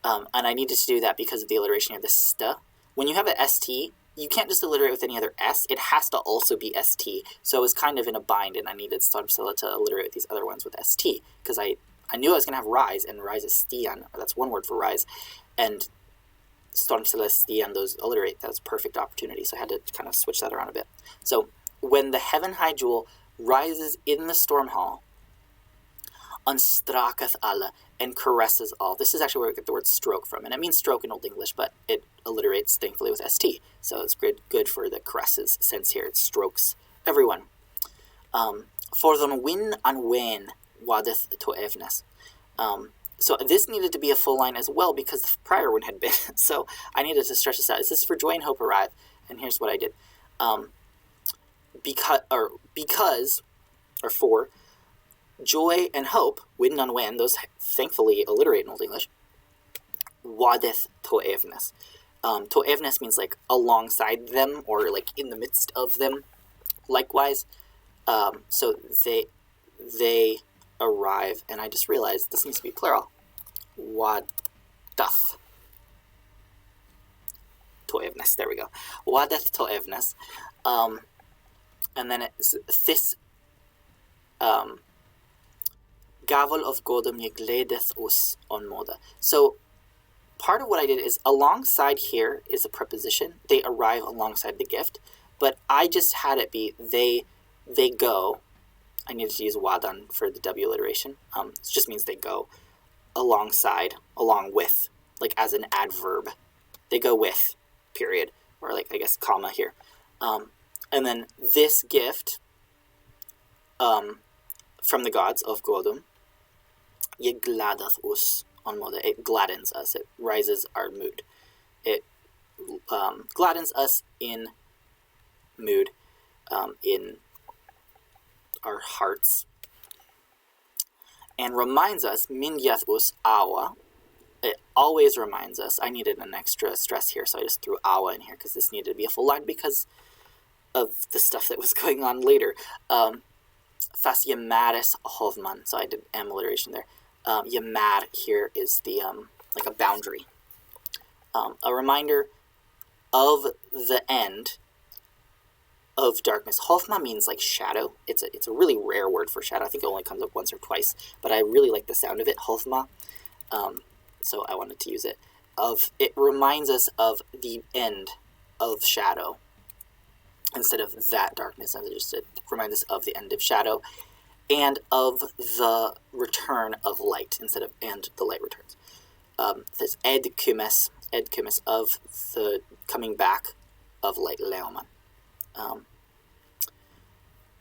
And I needed to do that because of the alliteration of the st. When you have an st, you can't just alliterate with any other s. It has to also be st. So I was kind of in a bind, and I needed Stormcella to alliterate with these other ones with st, because I knew I was going to have rise, and rise is stian. That's one word for rise. And Stormcella, stian, those alliterate. That was a perfect opportunity, so I had to kind of switch that around a bit. So when the heaven high jewel rises in the storm hall, unstraketh alla, and caresses all. This is actually where we get the word stroke from, and it means stroke in Old English, but it alliterates thankfully with st, so it's good for the caresses sense here. It strokes everyone. For them win and wen wadeth to evnes. So this needed to be a full line as well because the prior one had been. So I needed to stretch this out. This is for joy and hope arrive, and here's what I did. For joy and hope, win and wen, those thankfully alliterate in Old English. Wadeth to evnes. To evnes means like alongside them or like in the midst of them. Likewise, so they arrive, and I just realized this needs to be plural. Wadath to evnes. There we go. Wadath to evnes. And then it's this gavel of Godum je gledeth us on moda. So part of what I did is alongside here is a preposition. They arrive alongside the gift, but I just had it be they go. I needed to use wadan for the W alliteration. It just means they go alongside, along with, like as an adverb. They go with, period, or like I guess comma here. And then this gift from the gods of Godum, je gladath us on moda. It gladdens us. It rises our mood. It gladdens us in mood, in our hearts, and reminds us, min yath us awa. It always reminds us. I needed an extra stress here, so I just threw awa in here because this needed to be a full line because of the stuff that was going on later. Thas yemaris hovman, so I did M alliteration there. Yemar here is the like a boundary, a reminder of the end of darkness. Hofma means like shadow. It's a really rare word for shadow. I think it only comes up once or twice, but I really like the sound of it, Hofma. So I wanted to use it. It reminds us of the end of shadow instead of that darkness. And it reminds us of the end of shadow and of the return of light instead of and the light returns. There's edcumus of the coming back of light, leoman.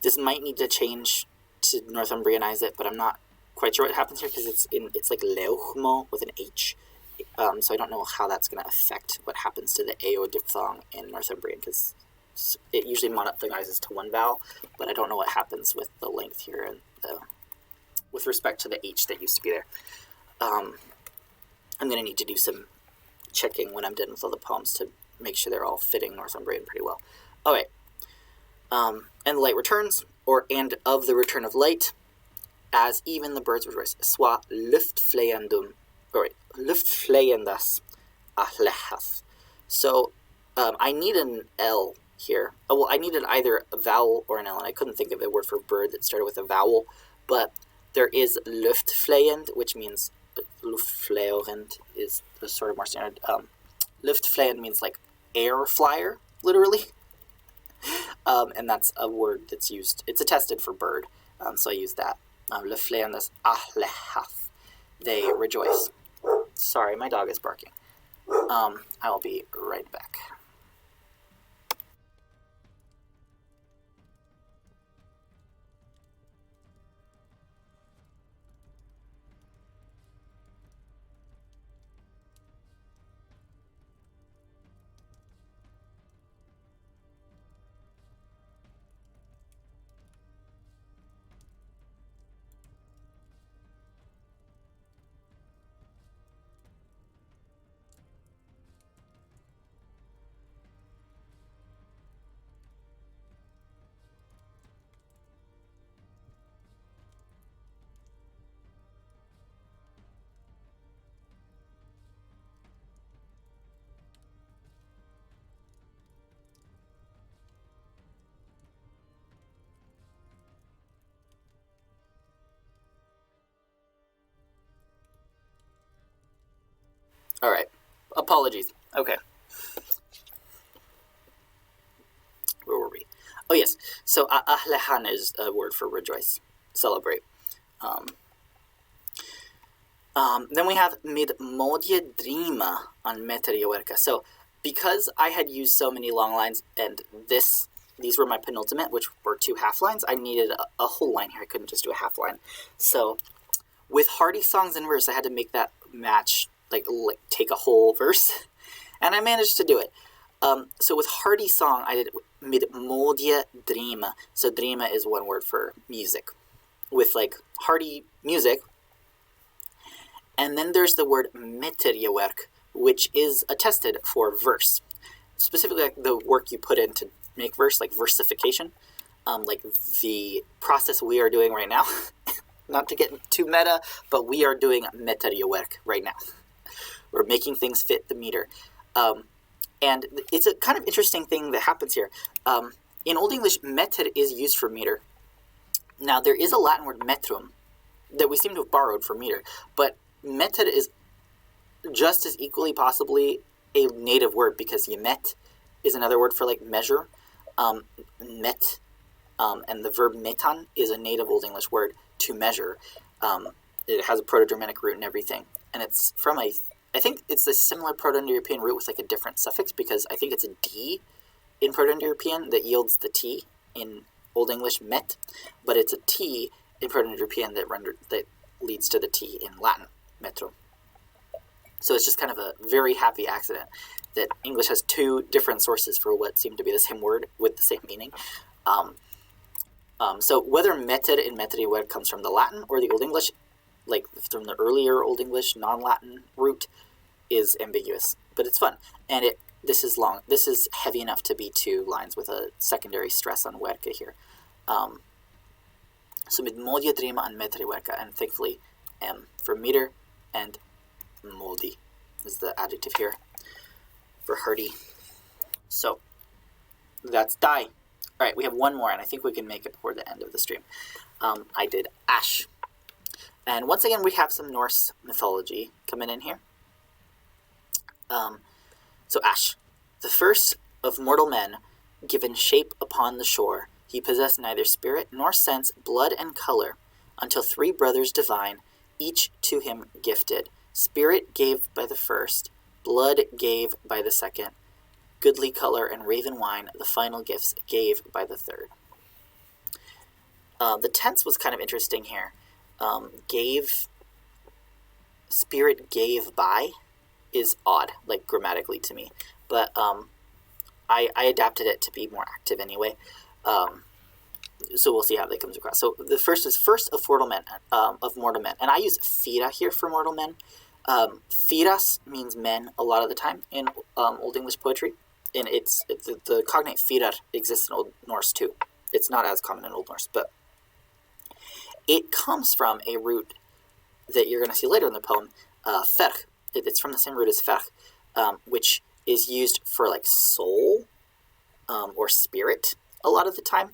This might need to change to Northumbrianize it, but I'm not quite sure what happens here because it's like leuchmo with an H. So I don't know how that's going to affect what happens to the AO diphthong in Northumbrian because it usually monophthongizes to one vowel, but I don't know what happens with the length here and with respect to the H that used to be there. I'm going to need to do some checking when I'm done with all the poems to make sure they're all fitting Northumbrian pretty well. All right. And the light returns, and of the return of light, as even the birds rejoice. Swa luftfleyendum, luftfleyendas ahlehas. So I need an L here. Oh, well, I needed either a vowel or an L, and I couldn't think of a word for bird that started with a vowel, but there is luftfleyend, which means luftfleyend is the sort of more standard. Luftfleyend means like air flyer, literally. And that's a word that's used. It's attested for bird, so I use that. Luftfleyendas ahlehas. They rejoice. Sorry, my dog is barking. I will be right back. All right. Apologies. Okay. Where were we? Oh, yes. So, ahlehan is a word for rejoice, celebrate. Then we have mid modje drima on meterioerka. So, because I had used so many long lines, and these were my penultimate, which were 2 half lines, I needed a whole line here. I couldn't just do a half line. So, with hearty songs in verse, I had to make that match, like take a whole verse, and I managed to do it. So with hearty song, I did mid modje drima. So drima is one word for music, with like hearty music. And then there's the word meteriowerk, which is attested for verse, specifically like the work you put in to make verse, like versification, like the process we are doing right now. Not to get too meta, but we are doing meteriowerk right now. We're making things fit the meter. And it's a kind of interesting thing that happens here. In Old English, meter is used for meter. Now, there is a Latin word metrum that we seem to have borrowed for meter, but meter is just as equally possibly a native word, because yemet is another word for like measure. Met, and the verb metan is a native Old English word to measure. It has a Proto-Germanic root and everything, and it's from I think it's a similar Proto-Indo-European root with like a different suffix, because I think it's a D in Proto-Indo-European that yields the T in Old English met, but it's a T in Proto-Indo-European that leads to the T in Latin, metro. So it's just kind of a very happy accident that English has 2 different sources for what seem to be the same word with the same meaning. So whether meter in meteriowerk comes from the Latin or the Old English, like from the earlier Old English non-Latin root, is ambiguous, but it's fun. And this is long. This is heavy enough to be 2 lines with a secondary stress on werke here. So mit modje drima and meteriowerka, and thankfully M for meter, and moldy is the adjective here for hearty. So that's die. All right, we have one more, and I think we can make it before the end of the stream. I did ash. And once again, we have some Norse mythology coming in here. So Ash, the first of mortal men, given shape upon the shore, he possessed neither spirit nor sense, blood and color, until 3 brothers divine, each to him gifted. Spirit gave by the first, blood gave by the second, goodly color and raven wine, the final gifts gave by the third. The tense was kind of interesting here. Spirit gave by is odd, like grammatically to me. But I adapted it to be more active anyway. So we'll see how that comes across. So the first is first of mortal men, and I use fira here for mortal men. Firas means men a lot of the time in Old English poetry, and the cognate firar exists in Old Norse too. It's not as common in Old Norse, but it comes from a root that you're going to see later in the poem, ferch. It's from the same root as ferch, which is used for like soul or spirit a lot of the time.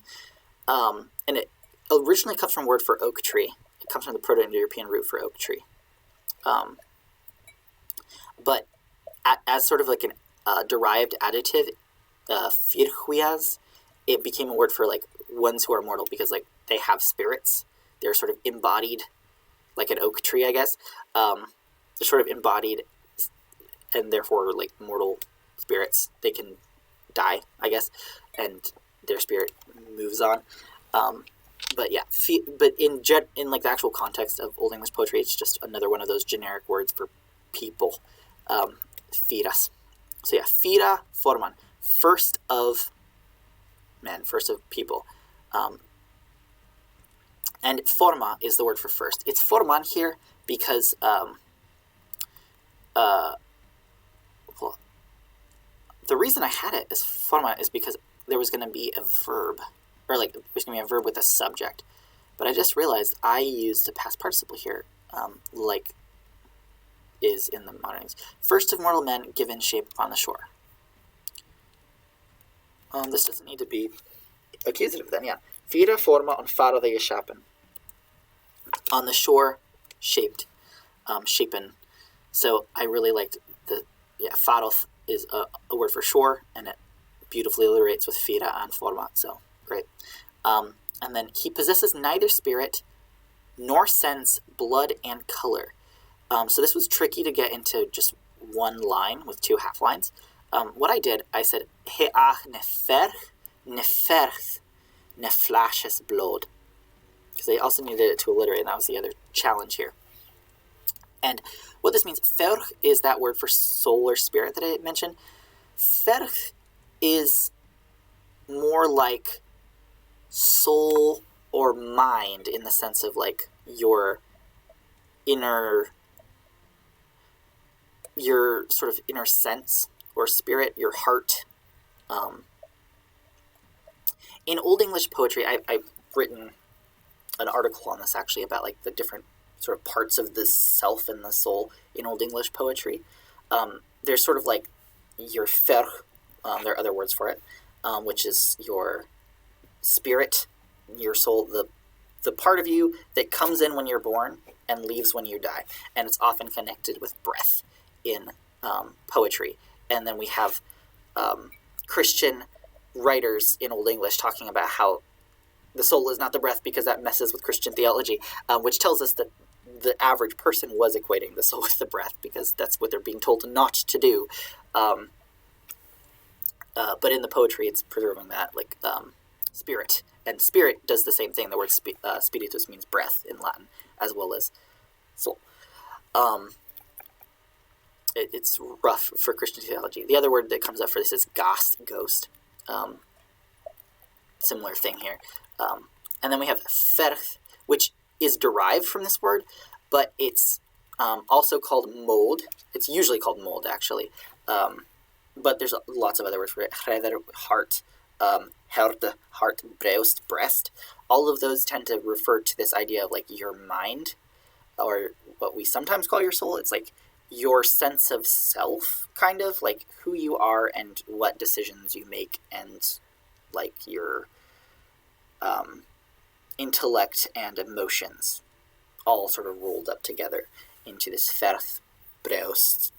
And it originally comes from a word for oak tree. It comes from the Proto-Indo-European root for oak tree. But as sort of like an derived adjective, firhuias, it became a word for like ones who are mortal because like they have spirits. They're sort of embodied, like an oak tree, I guess. They're sort of embodied and therefore like mortal spirits. They can die, I guess, and their spirit moves on. But yeah, but in like the actual context of Old English poetry, it's just another one of those generic words for people. Firas. So yeah, fira forman, first of men, first of people. And forma is the word for first. It's forman here because well, the reason I had it as forma is because there was going to be a verb, or like there's going to be a verb with a subject. But I just realized I used a past participle here, like is in the modern English. First of mortal men given shape upon the shore. This doesn't need to be accusative then, yeah. Fira forma on faro de geschapen. On the shore, shaped, shapen. So I really liked faro is a word for shore, and it beautifully alliterates with fira and forma, so great. And then he possesses neither spirit nor sense, blood, and color. So this was tricky to get into just one line with two half lines. What I did, I said, he ach ne ferch ne flashes blood. Because they also needed it to alliterate, and that was the other challenge here. And what this means, ferch is that word for soul or spirit that I mentioned. Ferch is more like soul or mind in the sense of like your sort of inner sense or spirit, your heart. In Old English poetry, I've written an article on this actually about like the different sort of parts of the self and the soul in Old English poetry. There's sort of like your ferch, there are other words for it, which is your spirit, your soul, the part of you that comes in when you're born and leaves when you die. And it's often connected with breath in poetry. And then we have Christian writers in Old English talking about how the soul is not the breath because that messes with Christian theology, which tells us that the average person was equating the soul with the breath because that's what they're being told not to do. But in the poetry, it's preserving that, like spirit. And spirit does the same thing. The word spiritus means breath in Latin, as well as soul. It's rough for Christian theology. The other word that comes up for this is ghost. Similar thing here. And then we have ferch, which is derived from this word, but it's also called mold. It's usually called mold, actually. But there's lots of other words for it. Hreder, heart, herde, heart, breust, breast. All of those tend to refer to this idea of like your mind, or what we sometimes call your soul. It's like your sense of self, kind of like who you are and what decisions you make, and like your intellect and emotions all sort of rolled up together into this ferch, breust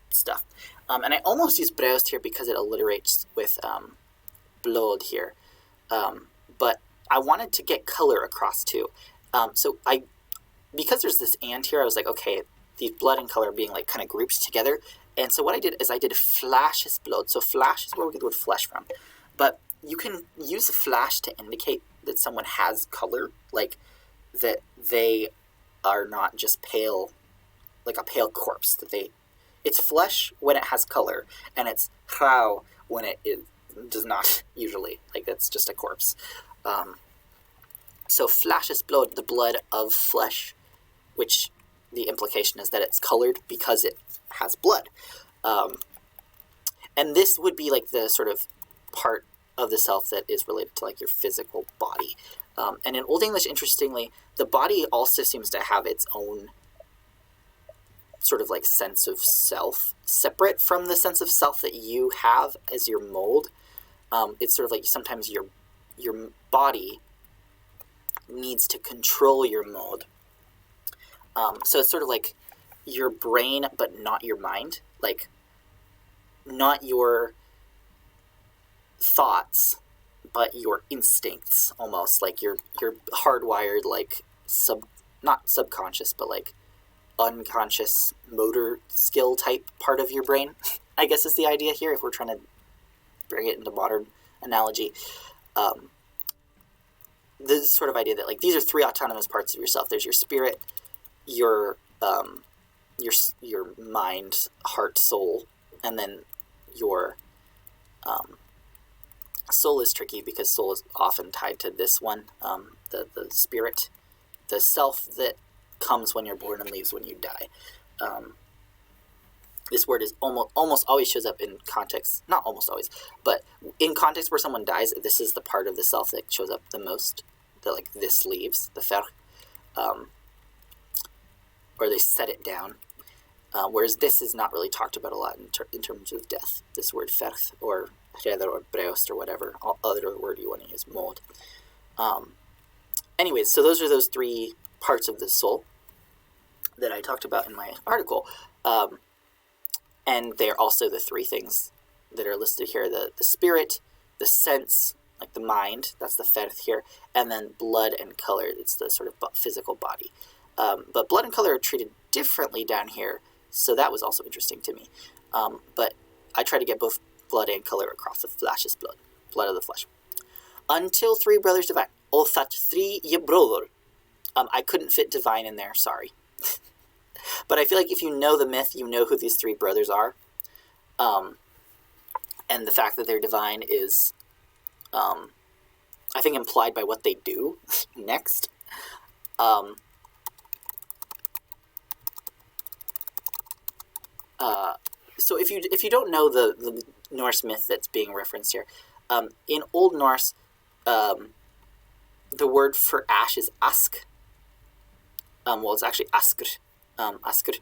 stuff. And I almost use breust here because it alliterates with blood here. But I wanted to get color across too. Because there's this and here, I was like, okay, these blood and color being like kind of grouped together. And so what I did is I did flashes blood. So flash is where we get the word flesh from. But you can use flash to indicate that someone has color, like that they are not just pale, like a pale corpse. It's flesh when it has color, and it's grau when it is does not usually. Like, that's just a corpse. So flashes blood, the blood of flesh, which the implication is that it's colored because it has blood. And this would be like the sort of part of the self that is related to like your physical body. And in Old English, interestingly, the body also seems to have its own sort of like sense of self, separate from the sense of self that you have as your mold. It's sort of like sometimes your body needs to control your mold. So it's sort of like your brain, but not your mind. Like, not your thoughts, but your instincts, almost. Like, you're hardwired, like, not subconscious, but like unconscious motor skill type part of your brain, I guess is the idea here, if we're trying to bring it into modern analogy. This sort of idea that, like, these are three autonomous parts of yourself. There's your spirit, your mind, heart, soul, and then your soul is tricky because soul is often tied to this one, the spirit, the self that comes when you're born and leaves when you die. This word is almost always shows up in context, not almost always, but in context where someone dies, this is the part of the self that shows up the most, that like this leaves, the fer, or they set it down, whereas this is not really talked about a lot in terms of death, this word fer, or heder, or breost, or whatever other word you want to use, mold. Anyways, so those are those three parts of the soul that I talked about in my article. And they're also the three things that are listed here: the spirit, the sense, like the mind, that's the ferth here, and then blood and color, it's the sort of physical body. But blood and color are treated differently down here, so that was also interesting to me. But I try to get both blood and color across. The flesh is blood of the flesh. Until three brothers divine. O that three ye brother. I couldn't fit divine in there, sorry. But I feel like if you know the myth, you know who these three brothers are. And the fact that they're divine is, I think, implied by what they do next. So if you don't know the Norse myth that's being referenced here, in Old Norse, the word for ash is ask. Well, it's actually askr. Askr.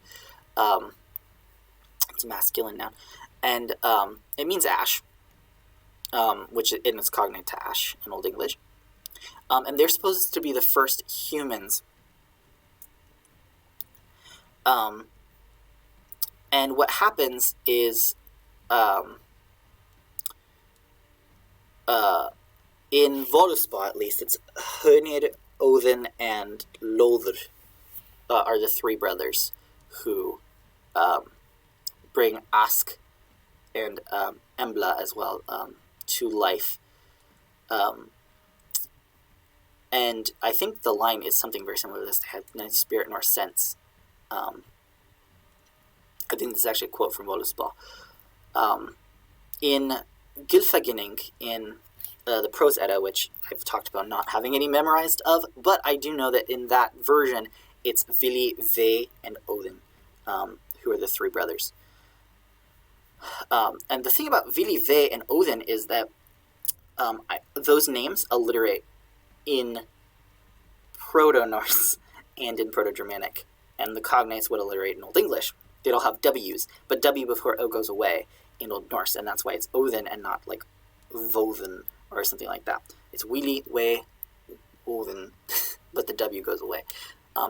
It's a masculine noun. And it means ash, which in its cognate to ash in Old English. And they're supposed to be the first humans. And what happens is, in Voluspa at least, it's Hönir, Odin, and Lothr are the three brothers who bring Ask and Embla as well to life. And I think the line is something very similar to this. They had neither spirit nor sense. I think this is actually a quote from Voluspa. In Gylfaginning, in the Prose Edda, which I've talked about not having any memorized of, but I do know that in that version, it's Vili, Ve, and Odin, who are the three brothers. And the thing about Vili, Ve, and Odin is that those names alliterate in Proto-Norse and in Proto-Germanic, and the cognates would alliterate in Old English. They'd all have W's, but W before O goes away in Old Norse, and that's why it's Odin and not like Vothen or something like that. It's Wili, We, Odin, but the W goes away.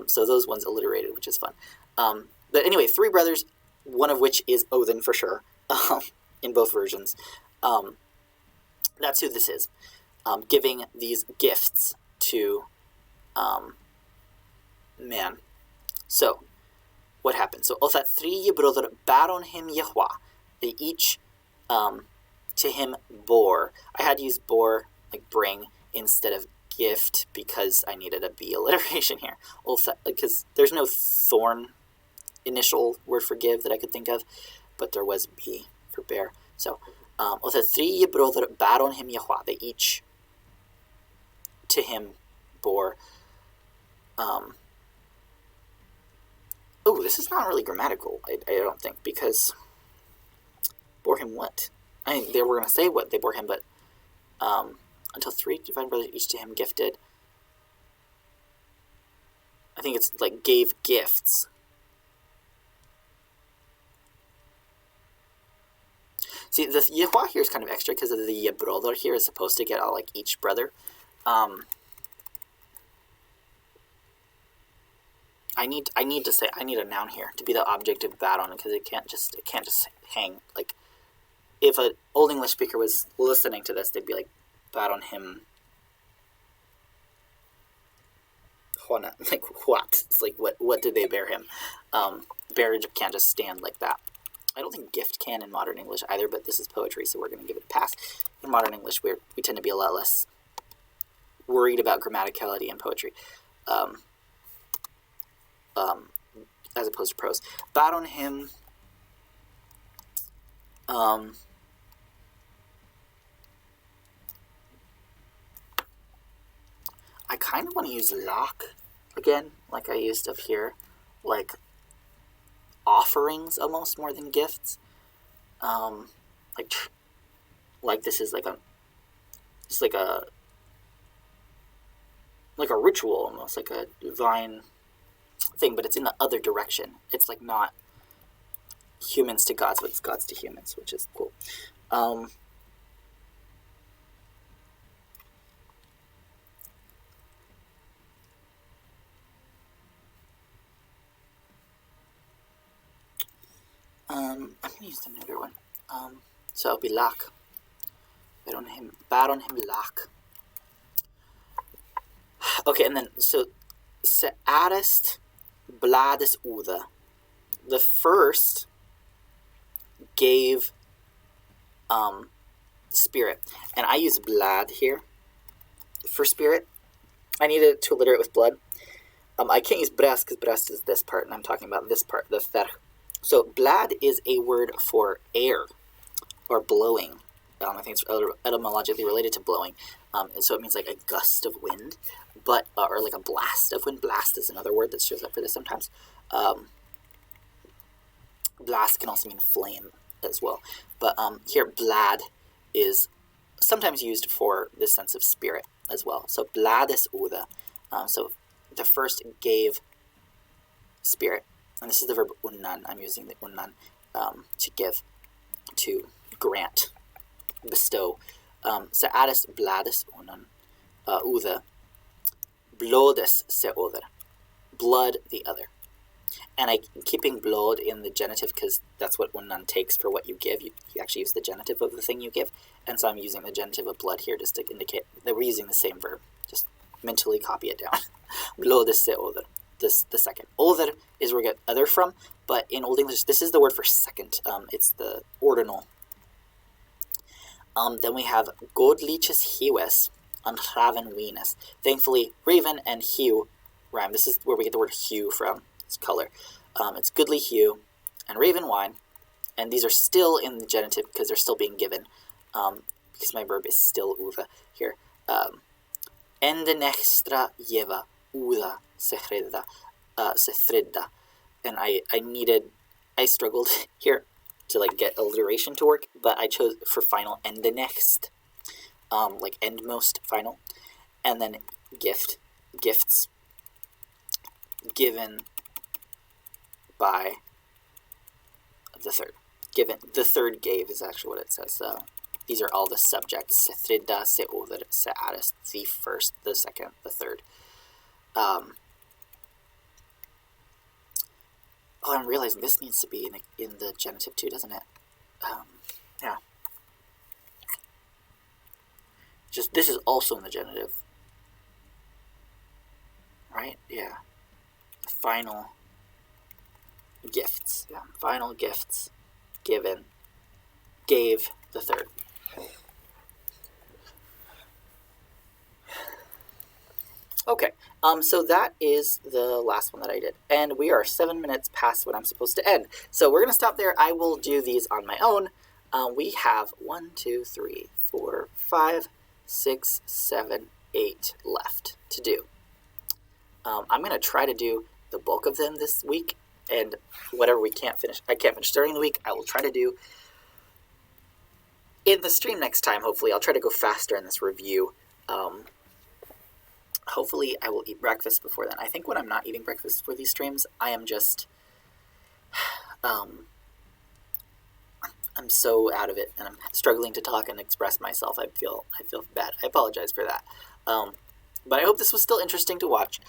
So those ones alliterated, which is fun. But anyway, three brothers, one of which is Odin for sure, in both versions. That's who this is, giving these gifts to man. So, what happened? So, of that three brother baron him Yahweh, they each to him bore. I had to use bore, like bring, instead of gift because I needed a B alliteration here. Because there's no thorn initial word for give that I could think of, but there was B for bear. So, Och the three bröder bar on him Yahweh. They each to him bore. Oh, this is not really grammatical, I don't think, because bore him what? I mean, they were going to say what they bore him, but until three divine brothers each to him gifted. I think it's like gave gifts. See, the Yahweh here is kind of extra because of the brother here is supposed to get all like each brother. I need a noun here to be the object of bad on it because it can't just hang. Like if an Old English speaker was listening to this, they'd be like, bad on him. Like what? It's like what did they bear him? Bearage can't just stand like that. I don't think gift can in modern English either, but this is poetry, so we're going to give it a pass. In modern English, we tend to be a lot less worried about grammaticality in poetry, as opposed to prose. Bad on him. I kind of want to use lock again, like I used up here, like offerings almost more than gifts. Like this is like a ritual almost, like a divine thing, but it's in the other direction. It's like not humans to gods, but it's gods to humans, which is cool. I'm going to use the neuter one. So it'll be lock. Bad on him lock. Okay, and then, so, se'arest blades uda. The first gave spirit. And I use blad here for spirit. I needed to alliterate with blood. I can't use breast because breast is this part, and I'm talking about this part, the fer. So blad is a word for air or blowing. I think it's etymologically related to blowing. And so it means like a gust of wind, but or like a blast of wind. Blast is another word that shows up for this sometimes. Blast can also mean flame as well. But here blad is sometimes used for this sense of spirit as well. So blades uda. So the first gave spirit. And this is the verb unnan. I'm using the unnan to give, to grant, bestow. Se'arest blades unnan uda. Blodes se other. Blood the other. And I'm keeping blood in the genitive because that's what unnan takes for what you give. You actually use the genitive of the thing you give. And so I'm using the genitive of blood here just to indicate that we're using the same verb. Just mentally copy it down. Blodes se other. The second. Other is where we get other from, but in Old English, this is the word for second. It's the ordinal. Then we have godliches hiwes and raven weenes. Thankfully, raven and hue rhyme. This is where we get the word hue from. It's color. It's goodly hue and raven wine, and these are still in the genitive because they're still being given, because my verb is still uva here. Ende nextra jeva uda sefreda, and I struggled here to like get alliteration to work, but I chose for final ende next, like endmost final, and then gifts given by the third. Given the third gave is actually what it says. These are all the subjects. Sefreda, se other, se'arest, the first, the second, the third. Oh, I'm realizing this needs to be in the genitive too, doesn't it? Yeah. Just this is also in the genitive, right? Yeah. Final gifts. Yeah. Final gifts given. Gave the third. Okay, so that is the last one that I did, and we are 7 minutes past when I'm supposed to end. So we're going to stop there. I will do these on my own We have 1, 2, 3, 4, 5, 6, 7, 8 left to do. I'm going to try to do the bulk of them this week, and whatever I can't finish during the week, I will try to do in the stream next time. Hopefully, I'll try to go faster in this review. Hopefully, I will eat breakfast before then. I think when I'm not eating breakfast for these streams, I am just... I'm so out of it, and I'm struggling to talk and express myself. I feel bad. I apologize for that. But I hope this was still interesting to watch.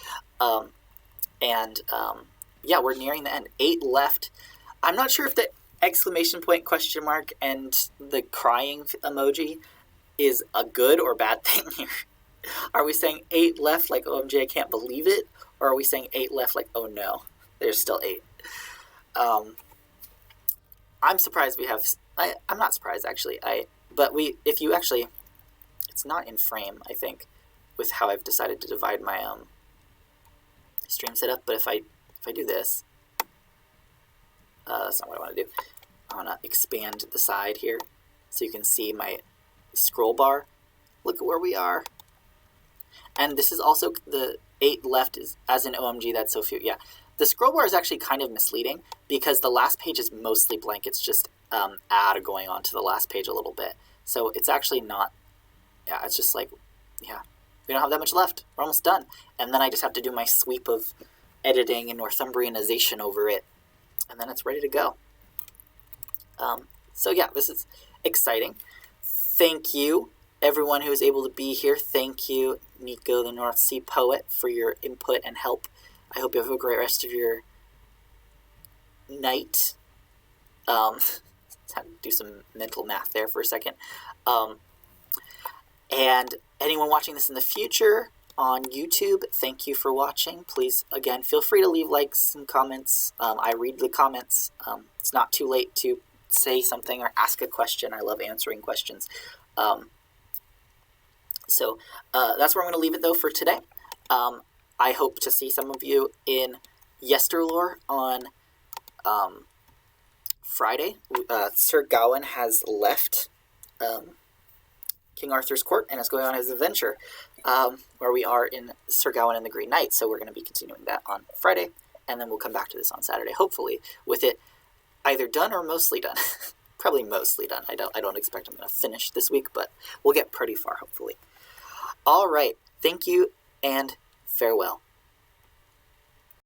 Yeah, we're nearing the end. 8 left. I'm not sure if the exclamation point, question mark, and the crying emoji is a good or bad thing here. Are we saying 8 left like, OMG, I can't believe it? Or are we saying 8 left like, oh no, there's still 8? I'm surprised we have... I'm not surprised, actually. If you actually... It's not in frame, I think, with how I've decided to divide my stream setup. But if I do this... that's not what I want to do. I want to expand the side here so you can see my scroll bar. Look at where we are. And this is also the 8 left, is as in OMG, that's so few. Yeah. The scroll bar is actually kind of misleading because the last page is mostly blank. It's just add going on to the last page a little bit. So it's actually not, yeah, it's just like, yeah, we don't have that much left. We're almost done. And then I just have to do my sweep of editing and northumbrianization over it. And then it's ready to go. So yeah, this is exciting. Thank you, everyone who was able to be here. Thank you, Nico, the North Sea Poet, for your input and help. I hope you have a great rest of your night. Had to do some mental math there for a second. And anyone watching this in the future on YouTube, thank you for watching. Please, again, feel free to leave likes and comments. I read the comments. It's not too late to say something or ask a question. I love answering questions. So that's where I'm going to leave it, though, for today. I hope to see some of you in Yesterlore on Friday. Sir Gawain has left King Arthur's court and is going on his adventure, where we are in Sir Gawain and the Green Knight. So we're going to be continuing that on Friday, and then we'll come back to this on Saturday, hopefully, with it either done or mostly done. Probably mostly done. I don't expect I'm going to finish this week, but we'll get pretty far, hopefully. All right. Thank you, and farewell.